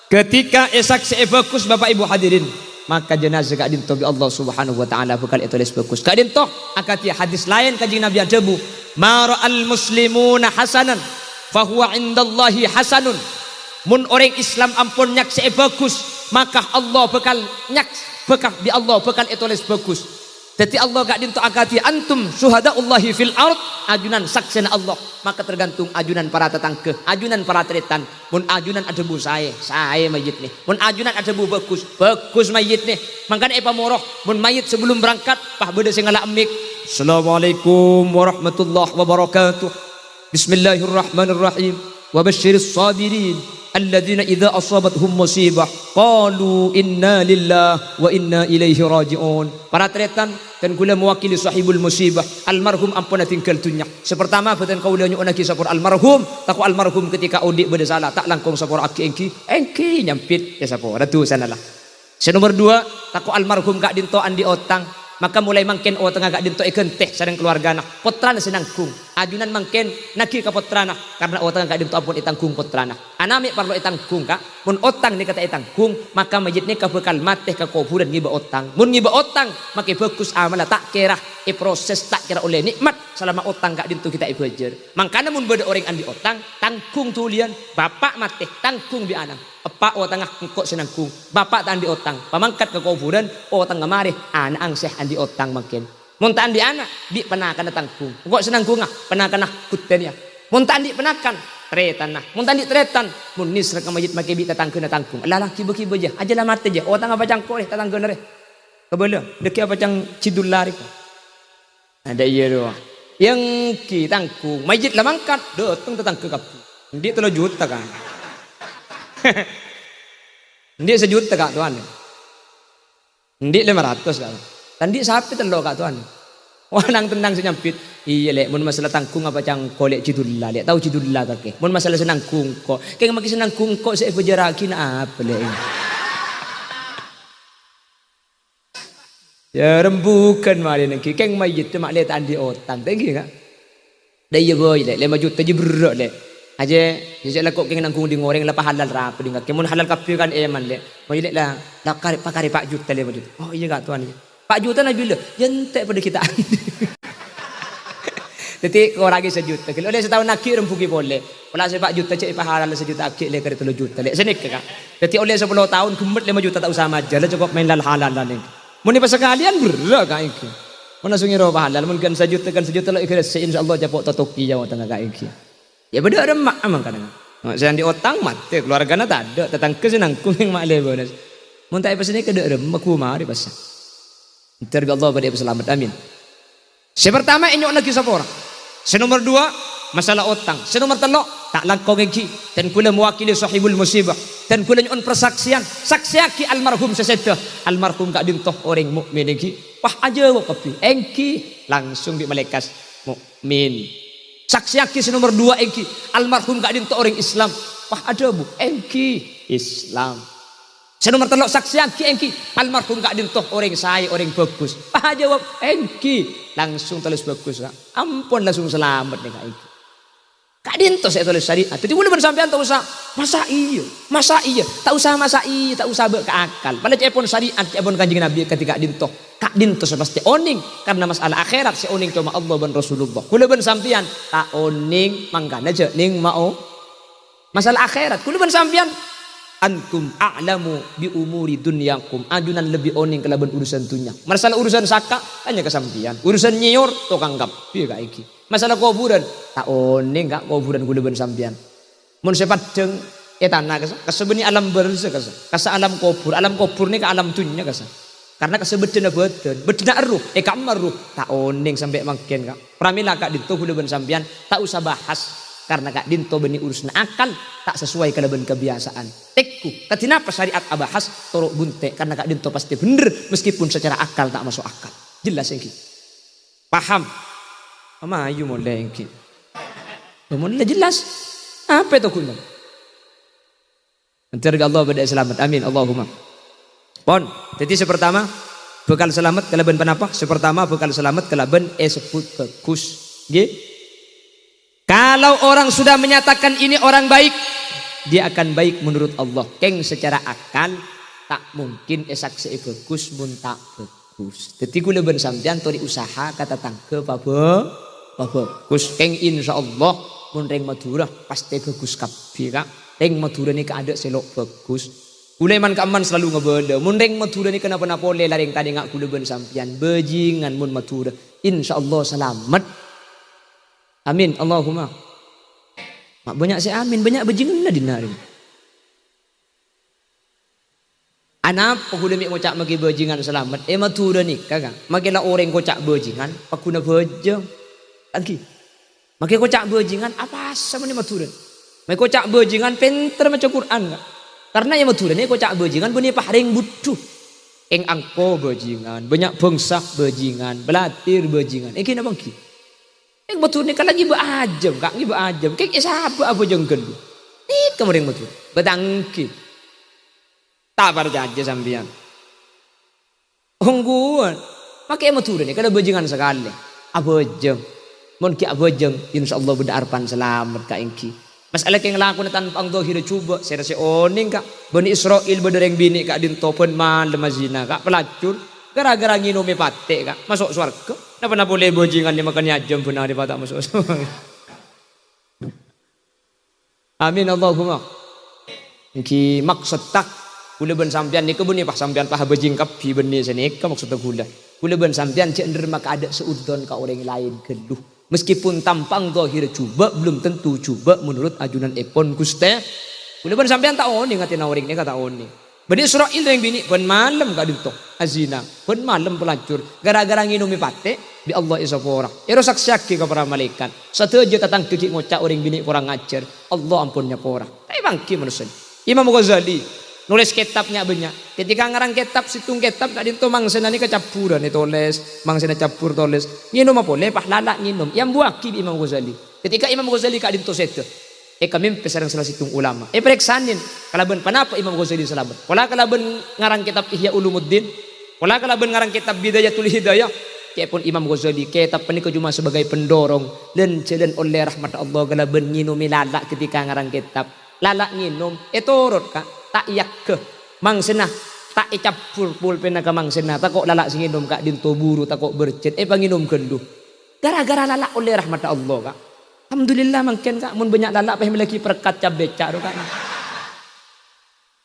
A: Ketika saksi bagus Bapak Ibu hadirin, maka jenazah kak dinto bi Allah Subhanahu wa taala bakal ditulis bagus. Kak dinto akati hadis lain kanjeng Nabi ajabu, mara'al muslimuna hasanan fahuwa indallahi hasanun. Mun orang Islam ampun nyaksi bagus, maka Allah bakal bi Allah bakal tulis bagus. Jadi Allah gak dinto akati antum syuhadaullahi fil ard, ajunan saksena Allah. Maka tergantung ajunan para tetangga, ajunan para tretan. Mun ajunan ada bu saya mayit nih. Mun ajunan ada bu bagus mayit nih. Makanya pamoroh mun mayit sebelum berangkat pah beda sing ngala emik. Assalamualaikum warahmatullahi wabarakatuh. Bismillahirrahmanirrahim. Wa basyiris sabirin alladzina idza asabathum musibah qalu inna lillahi wa inna ilaihi rajiun. Para tretan dan kula mewakili sahibul musibah almarhum ampun tinggal dunya. Sepertama beten kaula nyuwun lagi sapur almarhum, taku almarhum ketika udik beda salah tak langkung sapur aki engki nyampit ya sapur ratu sanalah. Nomor 2 taku almarhum gak dinto andi otang, maka mulai mangken tengah gak dinto ikenteh sareng keluargana putrana senangkung ajunan mangken naki ka putrana karena tengah gak dinto ampun itangkung putrana anami parlo itangkung ka mun otang ni kata itangkung maka mayit ni ka bekal mateh ka kuburan ngiba otang mun ngiba otang maki bagus amala tak kira proses tak kira oleh nikmat selama otang gak dinto kita ibajer. Mangkana mun beda orang andi otang tangkung tulian bapak mateh tangkung bi anang epak tengah engkok senangkung bapak tak andi otang pamangkat ke kuburan tengah mari anak angseh andi otang makin mun tak andi anak bi penakan tangkung engkok senangkung penakan kuten ya mun tak andi penakan tretan mun tak andi tretan mun nisra ka mayit make bi tatangkeun tangkung lalaki beki beja aja lah mate je tengah bacang koreh tatangkeun re kebele deki bacang cidul lari ada iya doa yang ki tangkung mayit lah mangkat datang tatangkeun kapu ndi 3 juta kan. Ndi 1 juta kak tuan. Ndi 500 kak. Tandi sapi telo kak tuan. Wanang tendang senyampit. Iya lek mun masalah tangkung apa cang kolek cidulla lek tahu cidulla kake. Mun masalah senang kungko. Kaya maki senang kungko saya berjaraki na apa lek. Ya rembukan mari niki keng mayit mak lek andi otang tenggi kak. Dah iya boy lek 5 juta je berok lek. Aja jadi kok keng nangkung di ngoreng lah halal rap di ngak kemun halal kapi kan eman le mau ilek lah lakar pakari Pak Juta le Juta oh iya kak tuan Pak Juta nabi le jentek pada kita jadi kau lagi 1 juta kalau oleh setahun nakir rempugi boleh kalau saya Pak Juta cek halal 1 juta akik le kare 3 juta le senik kak jadi oleh 10 tahun kemet 5 juta tak usah aja lah cukup main halal lah nih mau ni pas sekalian berak kak iki mau langsung ngiro halal mungkin 1 juta lo ikhlas insyaallah japok totoki jawa tengah kak iki. Ya beda remak emang kadang. Saya di otang mati keluarganya tak ada tetang ke senang kuning mak lebon. Mun tak pas ni ke de remak kumah di pas. Terga Allah pada selamat amin. Pertama inyok lagi sapora. Nomor 2 masalah otang. Nomor 3 tak langkau gigi dan kula mewakili sahibul musibah dan kula nyon persaksian saksiaki almarhum seseda almarhum gak dintoh orang mukmin iki. Wah aja kok kopi. Engki langsung di malaikat mukmin. Saksiaki nomor 2 engki almarhum gak dinto orang Islam. Wah ada bu engki Islam. Nomor 3 saksiaki engki almarhum gak dinto orang saya orang bagus. Wah jawab engki langsung tulis bagus kak. Ampun langsung selamat nih kak engki. Kak dinto saya tulis syariat. Jadi boleh bersampean tak usah masa iya tak usah tak usah ke akal. Pada cepon syariat cepon kanjeng Nabi ketika dinto. Kak dinto pasti oning karena masalah akhirat si oning cuma Allah dan Rasulullah. Kula ben sampean tak oning mangkana je ning mau masalah akhirat. Kula ben sampean antum a'lamu bi umuri dunyakum ajunan lebih oning kelaban urusan dunia. Masalah urusan saka tanya ke sampean. Urusan nyiur tok anggap piye kak iki. Masalah kuburan tak oning kak kuburan kula ben sampean. Mun sepadeng tanah kasebeni alam barzah kasa alam kubur ni ke alam dunia kasa. Karena kesebedena bedena ruh kamar ruh tak oning sampai makin kak pramila kak dinto kula ben sampean tak usah bahas karena kak dinto beni urusan akal tak sesuai kalaban kebiasaan tekku katina apa syariat abahas torok bunte karena kak dinto pasti bener meskipun secara akal tak masuk akal jelas engki paham ama ayu mulai engki mulai jelas apa itu guna Nanti Allah pada selamat. Amin Allahumma. Pon. Jadi sepertama bekal selamat kalaban panapa? Sepertama bekal selamat kalaban sebut bagus. Nggih. Kalau orang sudah menyatakan ini orang baik, dia akan baik menurut Allah. Keng secara akal tak mungkin saksi bagus mun tak bagus. Jadi kula ben sampean tori usaha kata tangke apa bagus. Keng insyaallah mun reng Madura pasti bagus kabeh kak. Reng Madura ni ada selok bagus. Kula man kaman selalu ngebeda. Mun reng Madura ni kenapa-napa le lareng tadi ngak kula ben sampean bejingan mun Madura. Insyaallah selamat. Amin Allahumma. Mak banyak saya amin, banyak bejingan di nari. Anak pakuda mi kocak magi bejingan selamat. Madura ni kakak. Makilah orang kocak bejingan, pakuna bejeng. Lagi. Maki kocak bejingan apa sama ni Madura? Maki kocak bejingan pinter macam Quran kak. Karena yang Madura ni kocak bejingan benih paring butuh. Eng angko bejingan, banyak bangsa bejingan, belatir bejingan. Iki napa ki? Yang betul ni kan lagi berajam, kak lagi berajam. Kek sahabat apa jengkel? Ni kemarin betul, betangki. Tak percaya sambian. Ongguan, pakai betul ni kalau bejingan sekali. Apa jeng? Mungkin apa jeng? Insyaallah berdarpan selamat kak engki. Masalah yang lakukan tanpa angdohir coba. Saya rasa oning kak. Bani Israel berdereng bini kak dintopen malam mazina kak pelacur. Gara-gara nginum pate kak masuk surga. Kenapa boleh bojingan dia makannya jam benar di patah masuk surga. Amin Allahumma. Ki maksud tak kula ben sampean ni kebun ni pas sampean pah bejing kapi benih sini ka maksud kula. Kula ben sampean cek nderma ka ada seudon ka orang lain geluh. Meskipun tampang zahir cuba belum tentu cuba menurut ajunan epon Gusti. Kula ben sampean tak oni ngatina orang ni kata oni. Bani Israel yang bini pun malam gak dintok azina pun malam pelacur gara-gara nginumi pate bi Allah isapora ero saksiaki ke para malaikat satu aja tatang kiki ngocak orang bini kurang ngajar Allah ampunnya pora tapi bangki manusia Imam Ghazali nulis kitabnya banyak ketika ngarang kitab situng kitab gak dintok mangsena ni kecampuran tulis mangsena campur tulis nginum apa boleh pahlala nginum yang buaki Imam Ghazali ketika Imam Ghazali gak dintok setu kami pesarang salah situng ulama. Periksanin kalaban panapa Imam Ghazali selamat. Wala kalaban ngarang kitab Ihya Ulumuddin. Wala kalaban ngarang kitab Bidayatul Hidayah. Kaya pun Imam Ghazali kitab ini cuma sebagai pendorong dan jalan oleh rahmat Allah kalaban nginumi lalak ketika ngarang kitab. Lalak nginum turut kak tak yak ke mangsena tak icapur pulpen ka mangsena tak kok lalak singinum kak dinto buru tak kok bercet panginum kendu. Gara-gara lalak oleh rahmat Allah kak. Alhamdulillah mungkin kak mun banyak lalak pah melaki perkat cabecak tu kak.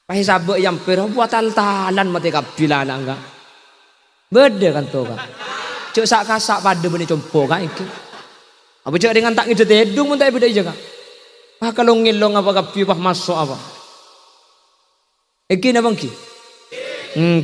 A: Pah sabuk yang per buat talan mati kabila enggak. Beda kan tu kak. Cuk sak kasak pada beni compo kak iki. Apa cuk dengan tak ngide tedung mun tak beda aja kak. Pah kalau ngilong apa kapi pah masuk apa. Iki napa ki?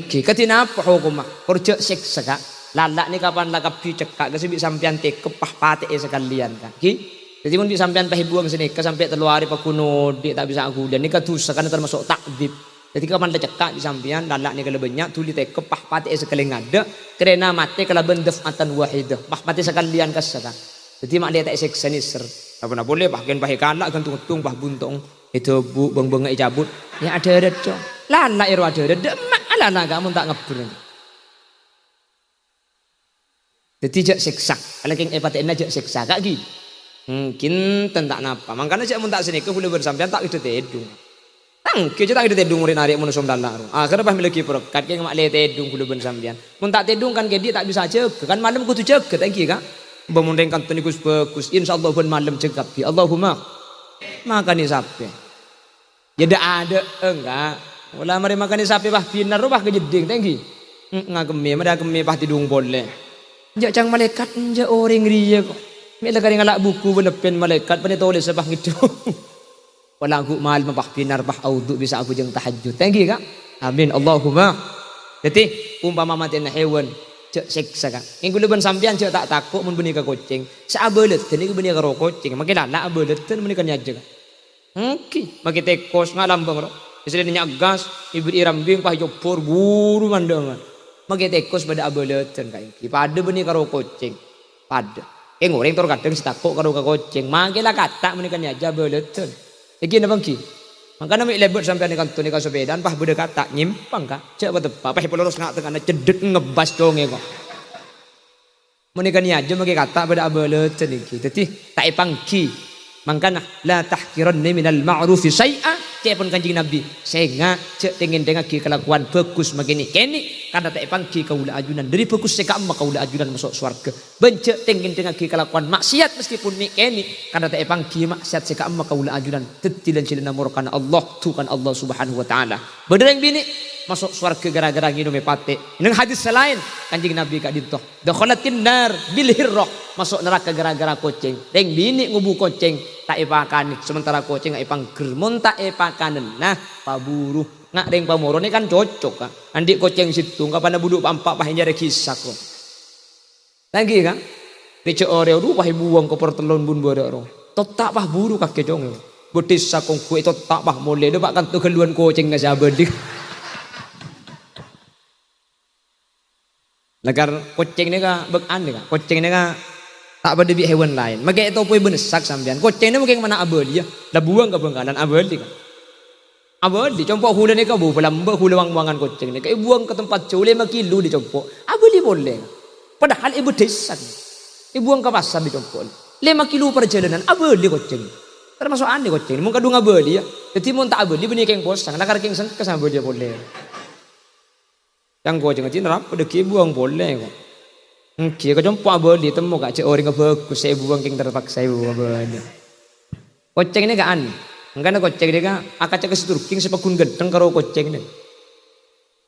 A: Ki katina apa hukumah? Kerja seksa kak. Lalak ni kapan lah kapi cekak kasi bi sampean tekep pah pate sekalian kak. Ki jadi mun sampean pah buang sini ke sampai telu hari pak kuno dia tak bisa aku dan ni katus kan termasuk takdib. Jadi kapan ada cekak di sampean lalak ni kalau banyak tuli tekep pah pate sekali ngada kerana mati kalau bendef atan wahidah pah pate sekalian kasaka. Jadi mak dia tak seksa ni ser. Apa nak boleh bahkan pah kalak gantung-gantung pah buntong itu bu beng-beng cabut. Ya ada cok. Lalak iro ada mak lalak kamu tak ngebur. Jadi jak seksa. Kalau keng pate nak jak seksa kak gi. Mungkin tentak napa makanya cak mun tak sini ke boleh bersampean tak itu tedung tang kita tak itu tedung murid narik menusum dalam akhirnya pas miliki perekat yang mak le tedung boleh bersampean mun tak tedung kan dia tak bisa cek kan malam kudu cek lagi kak bemundeng kan tenikus bagus insyaallah pun malam cekap ya Allahumma makan sapi jadi ada enggak wala mari makan sapi bah binar bah kejeding tangki ngageme mada keme bah tidung boleh jak cang malaikat jak orang ria kok mila kali ngalak buku benepen malaikat pada tulis sebah gitu. Wala aku mal mabah pinar bah audhu bisa aku jeng tahajud. Thank you kak. Amin Allahumma. Jadi umpama mati na hewan cek seksa kak. Yang gula ban sampean cek tak takut mun benih ka kucing. Sa abelet tadi ku benih ka kucing. Makin lala abelet ten benih kan aja kak. Oke, makin tekos ngalam bang ro. Istilahnya nyak gas ibu irambing pah jopor buru mandangan. Makin tekos pada abelet ten kak. Pada benih ka kucing. Pada. Orang terkadang setakut kalau ke kucing, makilah kata menikahnya aja beleton. Iki napa ki? Makanya mi lebet sampai ni kantor ni kau sepedan pah beda kata nyimpang kah cek apa tepat pah pelurus ngak tengah cedet ngebas donge kok menikah ni aja maki kata pada abale ceniki teti tak ipangki makanya la tahkiranni minal ma'rufi syai'a cek pun kanjeng Nabi sehingga cek tengen dengar ki kelakuan bagus magini keni karena tak ipangki kaula ajunan dari bagus seka amma kaula ajunan masuk surga bencek tengen dengar ki kelakuan maksiat meskipun mi keni karena tak ipangki maksiat seka amma kaula ajunan tetilan cilana murkan Allah tukan Allah subhanahu wa ta'ala benerang bini masuk surga gara-gara nginum pate ini hadis selain kanjeng Nabi kak dintoh dakhalatin nar bil hirrah masuk neraka gara-gara koceng deng bini ngubu koceng tak ipakan sementara koceng ngak ipang germon tak ipakanen nah paburu ngak deng pamoro ini kan cocok kan andik koceng situ nggak pada buduk pampak pah nyari kisah kok lagi kan dice oreo du pah buang ke pertelon bun borero totak pah buru kake jong betis sakong kue totak pah mole do pak kan tu keluan koceng nggak sabedik Lagar koceng ni ka bekan ni ka koceng ni ka tak pada bi hewan lain maka itu pun benesak sampean koceng ni mungkin mana abadi ya dah buang ke bengkalan abadi ka abadi compok hula ni ka bu pelamba hula wang-wangan koceng ni ka buang ke tempat jauh 5 kilo di compok abadi boleh padahal ibu desak buang ke pasar di compok 5 kilo perjalanan abadi koceng termasuk aneh koceng ni mungkin kadung abadi ya jadi mun tak abadi benih keng posang lagar keng sen ke sambil dia boleh yang gua jangan cinta apa deki buang boleh kok. Kia kau jumpa beli temu kak cek orang kebagus saya buang king terpaksa ibu beli. Koceng ini gak aneh. Enggak koceng ini kan akak cek seturking sepakun gedeng karo koceng ini.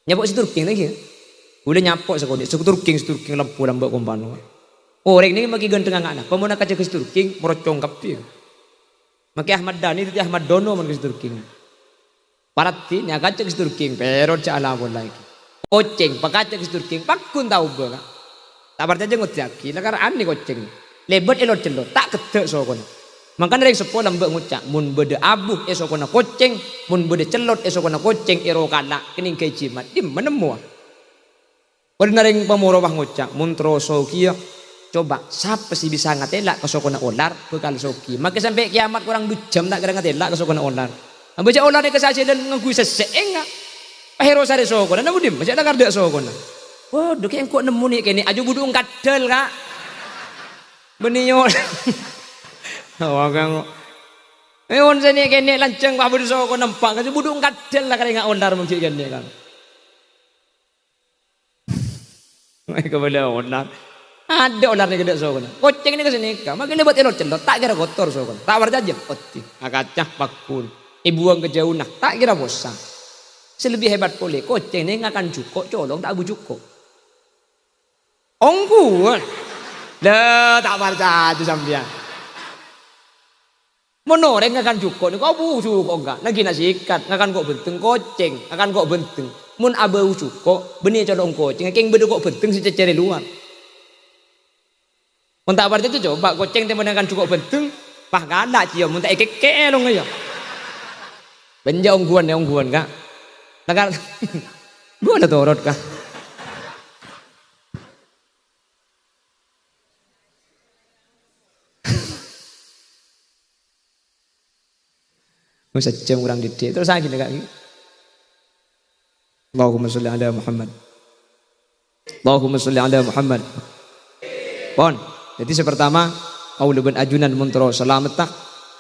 A: Nyapok seturking lagi. Udah nyapok sekolah seturking lampu lambak kompan. Orang ini maki ganteng anak. Pemuda akak cek seturking merocong kapi. Maki Ahmad Dhani itu Ahmad Dono maki seturking. Parati nya akak cek seturking pero cak ala lagi. Koceng pakacak seturking pakun tahu ba tak percaya jengut jaki lakar aneh koceng lebet elot celot tak kedek sokona makanya dari sepo lambek ngucak mun bede abuh esokona koceng mun bede celot esokona koceng ero kala kening kai jimat dim menemu bener yang pamorowah ngucak mun troso kia coba siapa sih bisa ngatela ke sokona olar bekal soki maka sampai kiamat kurang 2 jam tak kira ngatela ke sokona olar baca olar ni kesajian ngagui sesek enggak Hero sare sokona namu dim masih ada kardak sokona waduh kayak kok nemu nih kene aja buduk kadal kak benio wah kang on sini kene lanceng pak buduk sokona nampak aja buduk kadal lah kali nggak ondar mungkin kene kan mereka bela ondar ada ondar nih kadal sokona koceng ini kesini kak makanya buat elot celot tak kira kotor sokona tak berjajah poti akacah pakun ibuang kejauh nah tak kira bosan selebih hebat boleh koceng ini ngakan cukup colong tak abu cukup ongguan dah tak percaya tu sampean menoreng ngakan cukup ni kau abu cukup enggak lagi nasi ikat ngakan kok benteng koceng ngakan kok benteng mun abu cukup benih colong koceng keng bedu kok benteng si cecere luar mun tak percaya tu coba koceng temen ngakan cukup benteng pah gada cio mun tak ikek long aja benja ongguan kak Nakal, gue ada torot kah? Masa jam kurang didik terus lagi kak. Allahumma sholli ala Muhammad. Allahumma sholli ala Muhammad. Pon, jadi pertama kau lebih ajunan muntro selamat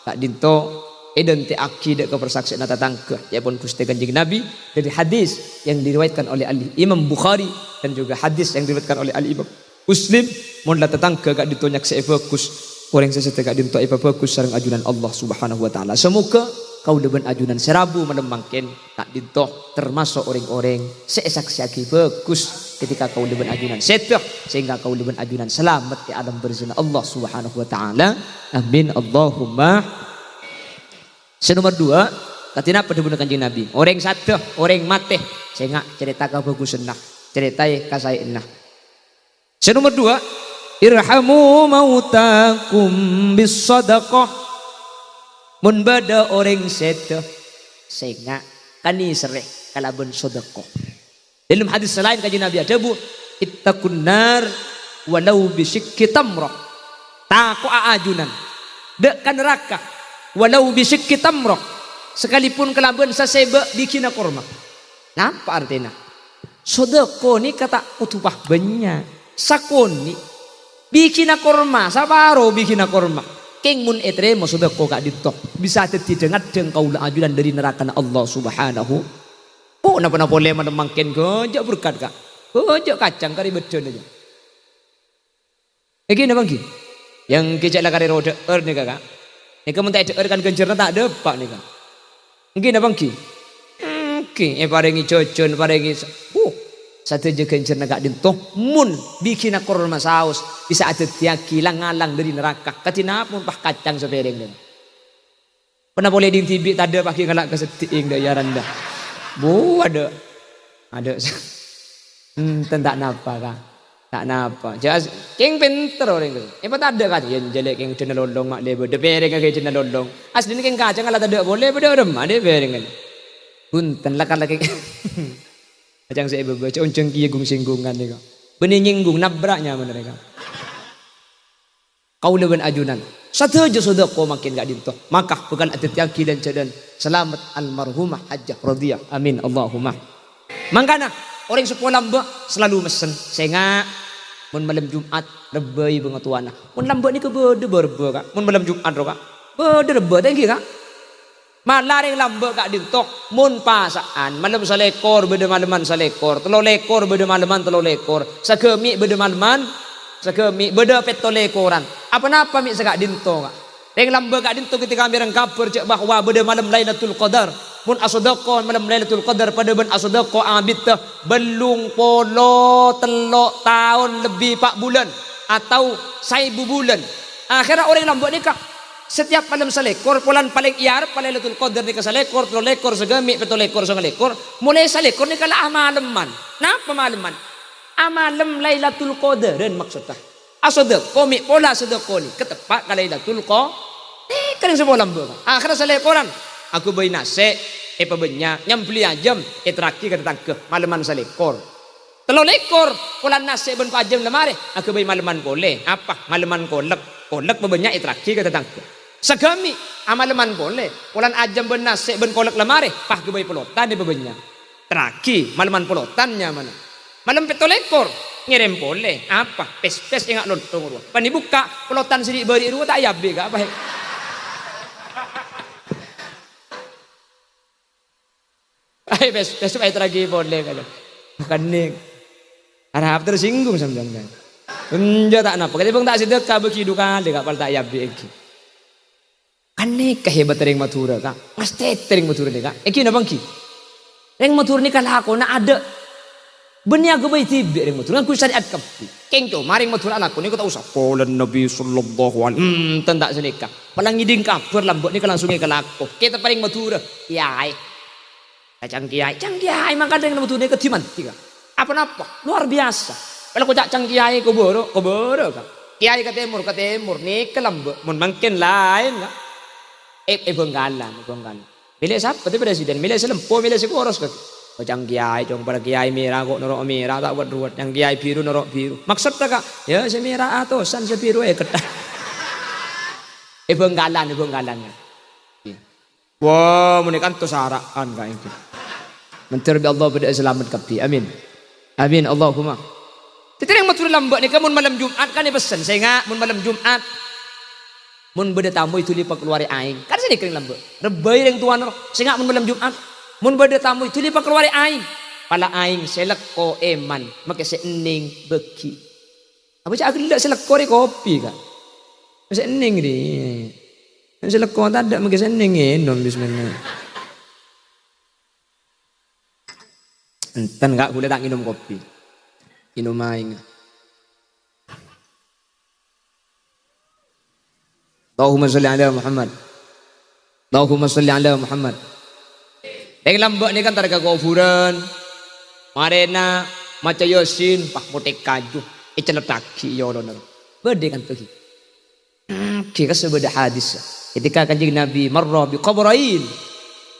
A: tak dinto identik akidah kepersaksian tatangkeh ya pun Gusti Kanjeng Nabi dari hadis yang diriwayatkan oleh Imam Bukhari dan juga hadis yang diriwayatkan oleh Imam Muslim mun la tatangkeh gak ditonyak sebagus orang sesete gak dintok bagus sareng ajunan Allah Subhanahu wa taala semoga kau deban ajunan serabu menemangken tak dintok termasuk orang-orang sesaksi bagus ketika kau deban ajunan seteh sehingga kau deban ajunan selamat di alam berzina Allah Subhanahu wa taala amin Allahumma. Senomor 2 katina pada bunuh Kanjeng Nabi orang satu orang mate sehingga cerita kau bagus senah ceritai kasai enah. Senomor 2 irhamu mautakum bis sadaqah mun bada orang satu sehingga kani sereh kalaban sedekah dalam hadis lain Kanjeng Nabi ada bu ittaqun nar walau bisyikki tamrah taku ajunan dek kan neraka walau bisyikki tamrah sekalipun kelaban saseba bikin korma. Apa artinya? Sodako ni kata utupah banyak. Sakoni bikin korma, sabaro bikin korma. King mun etre mo sodako kak ditok. Bisa terdengar dengan kaulah ajudan dari neraka Allah Subhanahu. Oh, napa boleh menemangkin gojak berkat kak. Gojak kacang kari bedon aja. Lagi napa lagi? Yang kecil lah kari roda nih kakak. Nih kamu tak ada kan gencerna tak ada pak nih kak. Mungkin napa lagi? Oke, parengi cocon parengi. Satu je gencerna kak dintoh mun bikin korma saus bisa ada tiaki lang-alang dari neraka. Katina pun pah kacang sepereng dan. Pernah boleh dintibik tak ada pakai ngalak keseting dah yaranda. Bu ada. Tak napa kak. Tak napa. Jelas king pinter orang itu. Apa tak ada kan? Yang jelek king cina lolong mak lebo. De pereng kaki cina lolong. Asli ni king kacang kalau tak ada boleh beda remah de pereng kan. Punten lah kalau king. Kacang saya baca unceng kia gung singgungan ni kak. Benih nyinggung nabraknya mereka. Kau leban ajunan. Satu aja sudah kau makin gak dintoh. Maka bukan atit yaki dan cadan. Selamat almarhumah hajjah radiyah. Amin Allahumma. Mangkana orang sekolah mbak selalu mesen. Sehingga mun malam Jumat rebai pengatuana. Mun lambat ni ke berde berbe kak. Mun malam Jumat ro kak. Berde rebe thank you kak. Malaring lambat kak dintoh. Mun pasaan malam salekor berde malaman salekor. Telur lekor berde malaman telur lekor. Sakemi berde malaman. Sakemi berde petolekoran. Apa-apa mi segak dinto kak. Yang lamba kak dinto ketika kami rengkapur cek bahwa pada malam Lailatul Qadar. Mun asodoko malam Lailatul Qadar pada ben asodoko abit belung polo telok tahun lebih 4 bulan atau 1000 bulan. Akhirnya orang lamba ni kak setiap malam salekor polan paling iar pada Lailatul Qadar ni ke salekor telur lekor segemi petolekor songalekor mulai salekor ni kalah amaleman. Napa malaman? Amalam Lailatul Qadar dan maksudnya asodoko mi pola sodoko ni ketepak ka Lailatul Qadar. Kan semua lamba. Akhirnya salekoran. Aku beri nasi, banyak, nyambeli ajam, terakhir kata tangke, malaman salekor. Telur lekor, polan nasi ben ajam lemari, aku beri malaman boleh. Apa? Malaman kolek banyak, terakhir kata tangke. Segami, malaman boleh, polan ajam ben nasi ben kolek lemari, pah aku beri pelotan dia banyak. Terakhir, malaman pelotannya mana? Malam petolekor, ngirim boleh. Apa? Pes-pes ingat lontong. Pani buka, pelotan sidik beri ruah tak yabe kak apa? Besok lagi boleh kan. Bukan ni. Harap tersinggung sebenarnya. Enja tak napa. Kata bang tak sedekah begitu kali kak pal tak yabi eki. Kan ni kehebatan ring matura kak. Mesti ring matura ni kak. Eki na bangki. Ring matura ni kalau aku nak ada. Benih aku bayi tiba ring matura. Aku syariat kapi. Kengko maring matura aku ni kau tak usah. Polan Nabi sallallahu alaihi. Tentak sedekah. Palang ngiding kapur lambut ni kalau langsung ke aku. Kita paling matura. Yai. Cangkiai maka dengan betul dia ketiman tiga. Apa-apa luar biasa. Kalau kau cak cangkiai kau boro kan. Kiai ke timur ni ke lambe. Mun mungkin lain kan. Benggalan. Milih siapa tu presiden? Milih selempo, milih sekoros kan. Kau cangkiai, jong pada kiai merah kok norok merah tak buat ruwet. Yang kiai biru norok biru. Maksud tak kak? Ya semerah atau san sebiru ketah. Benggalan. Wah, menekan tu sarakan kak itu. Menteri Allah pada selamat kapi. Amin. Amin Allahumma. Kita yang matur lambat ni kamu malam Jumat kan ni pesan. Saya ingat mun malam Jumat mun beda tamu itu lipat keluar aing. Kan saya kering lambat. Rebai yang tuan saya ingat mun malam Jumat mun beda tamu itu lipat keluar aing. Pala aing selek ko eman make seening beki. Apa cak aku tidak selek ko kopi kan. Seening ni. Selek ko tak ada make seening non bismillah. Enten enggak boleh tak minum kopi. Minum aing. Allahumma sholli ala Muhammad. Allahumma sholli ala Muhammad. Yang lambak ni kan targa kuburan. Marena maca Yasin pak motek kaju. Celetaki ya Allah. Bede kan pergi. Kita sebeda hadis. Ketika kanjeng Nabi marra bi qabrain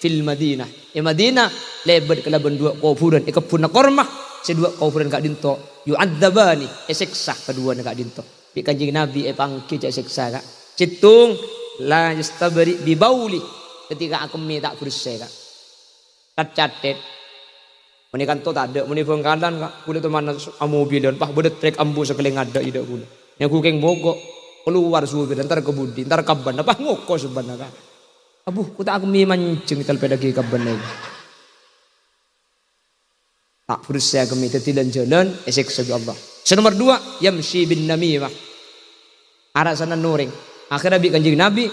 A: fil Madinah. Madinah lebat kelaban dua kuburan ikapun kormah sedua kuburan kak dinto yu'adzabani siksa kedua kak dinto bi kanjeng Nabi pangki cak siksa kak citung la yastabri bi bauli ketika aku tak bersih kak. Catet. Meni kanto tak ada, meni Bengkalan kak. Kulit teman mobilan, pak bedet trek ambu sekeliling ada ida kulit. Yang kuking mogok keluar suwi, ntar kebudi, ntar kaban, apa ngoko sebenarnya kak. Abu, kuta aku mancing tal pedagi kaban lagi. Tak bersih kami tetilan jalan, esek sebi Allah. Nomor 2, yamshi bin namimah. Arah sana nuring. Akhirnya bi kanjeng Nabi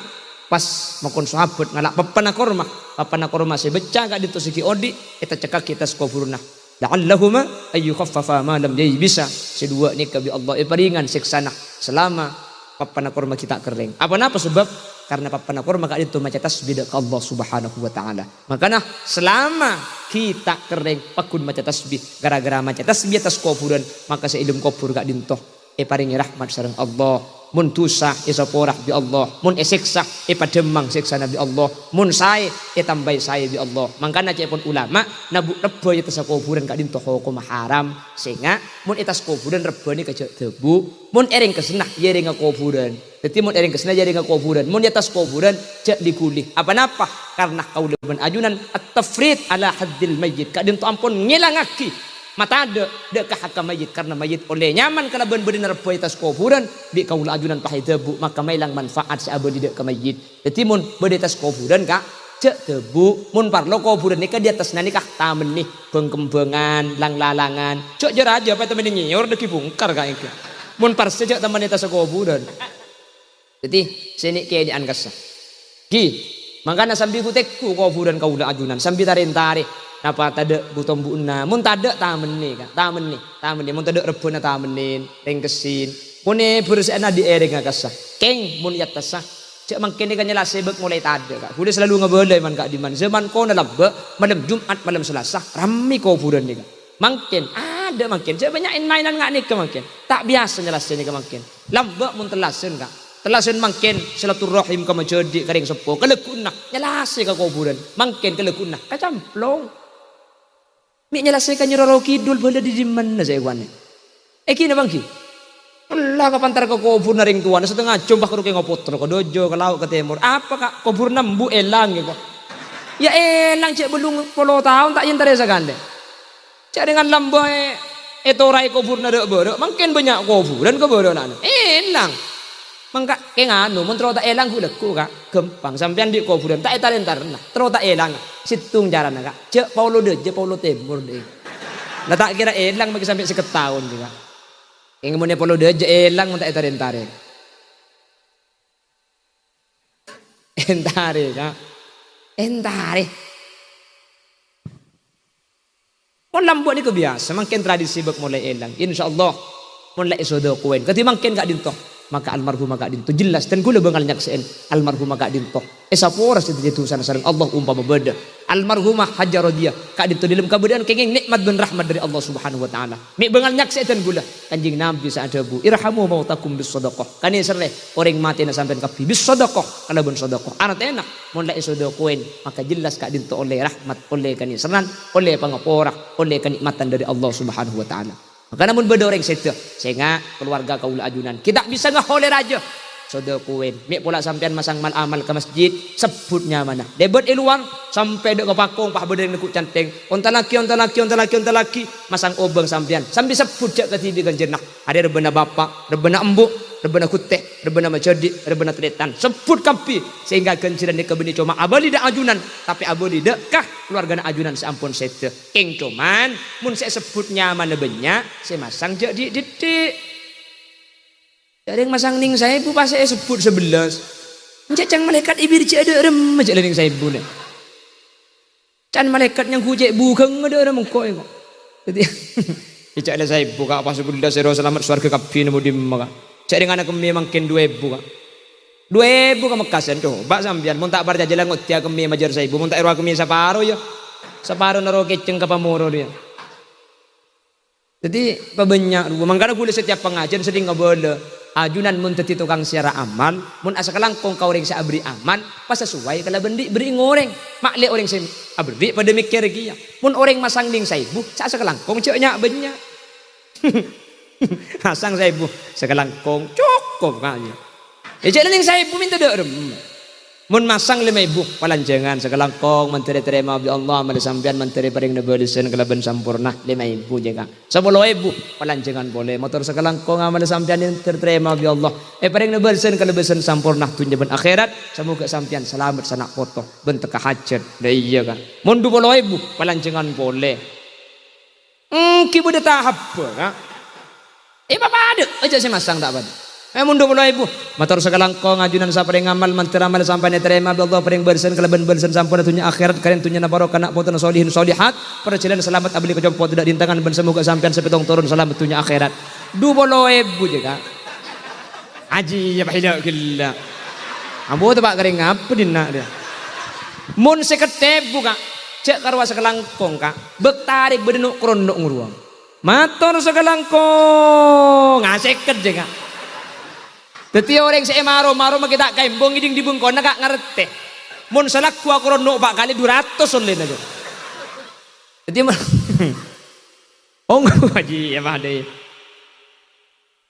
A: pas makon sahabat ngalak papana korma sebeca gak ditusiki odi eta cekak kita skofurna la'allahuma ayyukhaffafa ma lam jai bisa sedua ni kabi Allah paringan siksana selama papana korma kita kering apa sebab karena papana korma gak itu maca tasbih ke Allah Subhanahu wa taala makanya selama kita kering pakun maca tasbih gara-gara maca tasbih atas kuburan maka seilum kubur gak dintoh paringi rahmat sareng Allah mun tusah isaporah bi Allah mun esiksa pademang siksa nabi Allah mun sae tambai sae bi Allah mangkana cepon ulama nabu rebo eta kuburan gak dintoh hukum haram sehingga mun etas kuburan rebone kejak debu mun ering kesenah yering kuburan dadi mun ering kesenah yering kuburan mun etas kuburan jak digulih apa-apa karena kaulaban ajunan at-tafrid ala haddil mayyit gak dintoh ampun ngilangaki mata ada dekah hakam mayit karena mayit oleh nyaman karena benar reboy tas kuburan bi kaula ajunan pakai debu maka mailang manfaat seabadi dek ke mayit jadi mun bede tas kuburan kak cek debu mun parlo kuburan nikah di atas nikah tamen nih bengkembengan lang-lalangan cok jera aja apa temen nyiur deki bungkar kak itu mun par sejak temen tas kuburan jadi sini kayak di angkasa ki makanya sambil kutekku kuburan kaula ajunan sambil tarik apa tada butom buuna mun tada tamen nih mun tada rebona tamenin rengkesin mun berusaha di ereng ngakasa keng mun yatasa cek mangkene kan nyela sebek mulai tada kak kudu selalu ngebelai man kak diman zaman ko na labbe malam Jumat malam Selasa rami kuburan nih kak mangken ada mangken cek banyakin mainan ngak nih mangken tak biasa nyelasnya nih mangken labbe mun telasen kak telasen mangken silaturahim kama jadi karing sepo kelekuna nyelase ka kuburan mangken kelekuna kacamplong mi nyelesaikan nyeroro kidul boleh di mana saya wane kini bang ki Allah kapantar ke kubur naring tuan setengah coba ke rukeng ngopotro ke dojo ke laut ke timur apa kak kubur nambu elang gitu ya elang cek belum 10 tahun tak yentar ya gande cek dengan lambo etorai kubur nada borok makin banyak kuburan kuburan elang mangka kenganu mun terus tak elang kuleku kak gempang sampean di kuburan tak etalentar nah terus tak elang situng jaran kak cek Paulo Timur deh nah tak kira elang bagi sampai 1 tahun juga yang mun Paulo deje elang mun tak etalentar entare kak entare mun lambu ni kebiasa makin tradisi bek mulai elang insyaallah mun la isodo kuen ketimbang ken gak dintoh maka almarhum gak dinto jelas dan kula bengal nyakseen almarhum gak dinto saporas itu jatuh sana sareng Allah umpama beda almarhumah Hajar dia gak dinto dalam kemudian kenging nikmat dan rahmat dari Allah Subhanahu wa taala mi bengal nyakseen gula kanjing Nabi saadabu irhamu mautakum bis sedekah kani sereh orang mati na sampean kapi bis sedekah kana ben sedekah artena mun la sedekah maka jelas gak dinto oleh rahmat oleh kani seran oleh pangapora oleh kenikmatan dari Allah Subhanahu wa taala. Maka namun beda orang situ sehingga keluarga kaula ajunan kita bisa ngaholer aja sedekuin mi pula sampean masang mal amal ke masjid sebutnya mana debet iluang sampai dek ke pakong pah beda nekuk canteng onta laki masang obeng sampean sambil sebut jak ke tibi ganjenak ada rebena bapak rebena embuk rebena kuteh rebena macadi rebena tretan sebut kapi sehingga ganjiran di kebeni cuma abali dak ajunan tapi abali dekkah keluarga ajunan seampun sete king cuman mun saya sebutnya mana banyak saya masang jak di didik jadi masang ning saya bu pas saya sebut 11 mencacang malaikat ibir cek ada rem aja ning saya bu nih can malaikat yang kujek bukan ada rem kok kok jadi cek ada saya buka pas 11 saya selamat surga kapi nemu di maka cek dengan aku memang ken 2000 kak 2000 ke Mekasan tuh bak sambian mun tak berjalan ngot dia kemi majar saya bu mun tak ero kemi saparo ya saparo naro keceng ke pamoro dia. Jadi banyak dua. Makanya gue setiap pengajian sering ngobrol ajunan mun teti tukang secara amal mun asa kalangkong kau orang sa abri aman pas sesuai kalau bendi beri ngoreng makle orang sa abri pada mikir kia mun orang masang ding saibu sa asa kalangkong ceknya banyak masang saibu sekalangkong cukup kaya cek ning saibu minta derem Mun masang 5.000 palanjangan sekelangkong menteri terima bi Allah amal sampean menteri paring nebelisen kelaban sampurna 5.000 jeka 10.000 palanjangan boleh motor sekelangkong amal sampean yang terima bi Allah paring nebelisen kelaban sampurna tunjaban akhirat semoga sampean selamat sanak foto bentuk hajat dah iya kan mun 20.000 palanjangan boleh kibu dah tahap kan bapak ada aja saya masang tak pada mun 20.000 motor sekelangkong ajunan sa paring amal menteri amal sampai terima Allah paring bersen keleban bersen sampun tunya akhirat kalian tunya na barokah nak potong solihin solihat perjalanan selamat abli kejompo tidak dintangan ben semoga sampean sepetong turun selamat tunya akhirat 20.000 juga aji ya bahila gila ambo tak kering apa dina dia mun 50.000 kak cek karwa sekelangkong kak bektarik bedenuk krondok nguruang motor sekelangkong ngaseket juga dadi orang saya maro kita kaimbong iding dibungkon gak ngerti mun salak ku aku rono pak kali 200 oleh aja dadi onggo haji ya made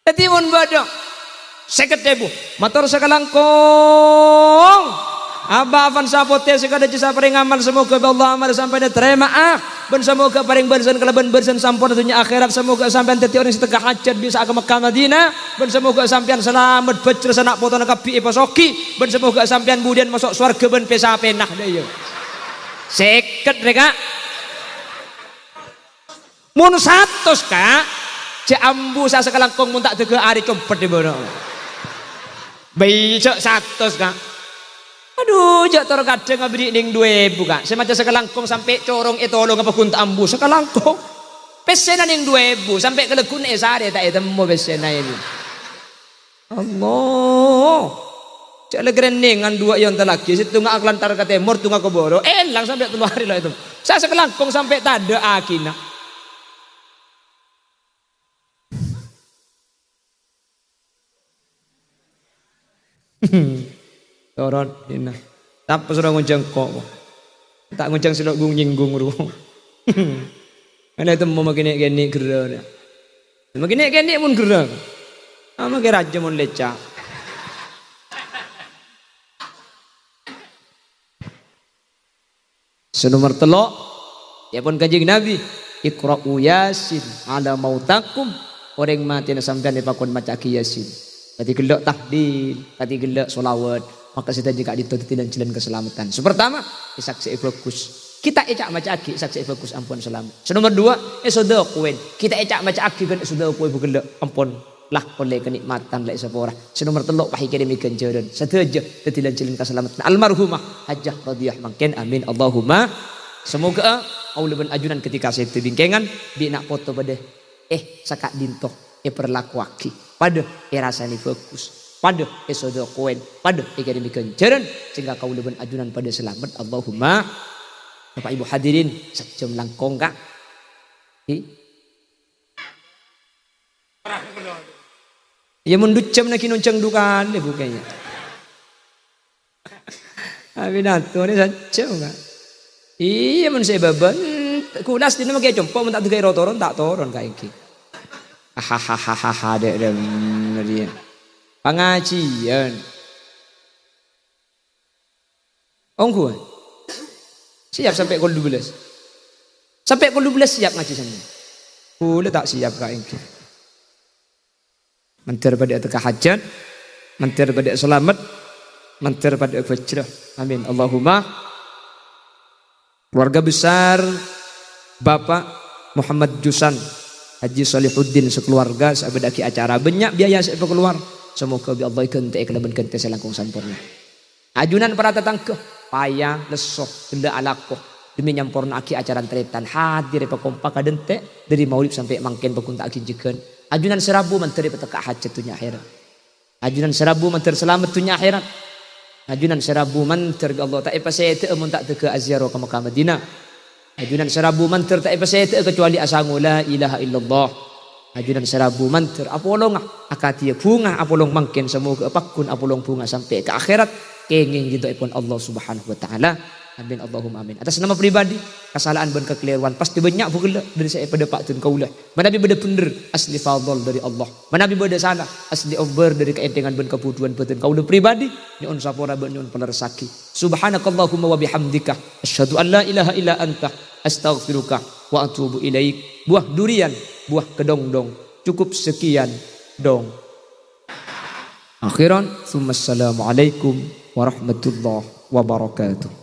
A: dadi mun bodoh 50.000 motor sekelangkong Aba avan sapote sekada jasa paring amal semoga Allah amal sampai terima ben semoga paring bersen keleban bersen sampun dunia akhirat semoga sampean teti orang setengah hajat bisa ke Mekah Madinah ben semoga sampean selamat becr sanak foto nak kapi pasoki ben semoga sampean kemudian masuk surga ben pesa penah deh yo seket mereka mun 100 kak cek ambu sa sekelangkong mun tak tege ari compet di bono becek 100 kak aduh jak tor kadang ngabdi ning 2.000 kak semacam sekelangkong sampai corong tolong apa kunta ambu sekelangkong pesenan ning 2.000 sampai kelegun sare tak temu pesena ini Allah cak legrening ngan dua yang telaki situ ngak aklantar ke timur tu ngak ke boro elang sampai 3 hari lah itu saya sekelangkong sampai tada akina Toron ina. Tapa sudah nguncang kok. Tak nguncang silok gung nyinggung ru. Ana itu mau makin gini gerah. Makin gini pun gerah. Ama ke raja mun leca. Senomor telok ya pun kanjeng Nabi Iqra'u Yasin ala mautakum orang mati na sampean dipakon maca Yasin. Tadi gelak tahlil, tadi gelak solawat, maka kita juga ditututi dan jalan keselamatan. Pertama, saksi fokus. Kita ecak maca aki saksi fokus ampun selamat. Nomor 2, sudah kuen. Kita ecak maca aki kan sudah kuen gelak ampun lah oleh kenikmatan lah sepora. Nomor 3 pahi kene ganjaran. Sedaja dadi lan jalan keselamatan. Almarhumah Hajjah radhiyallahu mangken amin Allahumma. Semoga aulaban ajunan ketika saya bingkengan bi nak foto pada sakak dintoh perlaku aki pada rasani fokus pada sodo koen pada ikademi kencaran sehingga kau leban ajunan pada selamat Allahumma. Bapak Ibu hadirin sejam langkong kak ya mundut jam nak kinuncang dukan deh bukanya abinato ni sejam kak iya mun saya baban kulas di nama kayak jompo mun tak tukai rotoron tak toron kayak iki hahaha dek dia pengajian ongku siap sampai kul 12 sampai kul 12 siap ngaji sana boleh tak siap kak ini mentir pada teka hajat mentir pada selamat mentir pada fajrah amin Allahumma. Keluarga besar Bapak Muhammad Jusan Haji Solihuddin sekeluarga sabedaki acara banyak biaya saya keluar semoga bi Allah kente kelaban kente selangkung sampurna ajunan para tetangga payah lesoh benda alakoh demi nyamporna aki acara tretan hadir pekompak kadente dari maulid sampai mangken pekunta aki jekeun ajunan serabu menteri peteka hajat dunya akhirat ajunan serabu menteri selamat dunya akhirat ajunan serabu menteri Allah tak epasete mun tak teke aziarah ke Mekah Madinah ajunan serabu mantir tak epasete kecuali asangu la ilaha illallah ajunan serabu mantir apolong akatia bunga apolong mangken semoga apakun apolong bunga sampai ke akhirat kenging gitu ipun Allah subhanahu wa ta'ala Amin Allahumma amin. Atas nama pribadi, kesalahan dan kekeliruan pasti banyak pula dari saya pada Pak Tun kaulah. Manabi beda bener asli fadl dari Allah. Manabi beda salah asli over dari keentengan dan kebutuhan Pak Tun kaulah pribadi. Nyuun sapora ben nyuun penersaki. Subhanakallahumma wa bihamdika asyhadu an la ilaha illa anta astaghfiruka wa atubu ilaik. Buah durian, buah kedong-dong. Cukup sekian dong. Akhiran, assalamualaikum warahmatullahi wabarakatuh.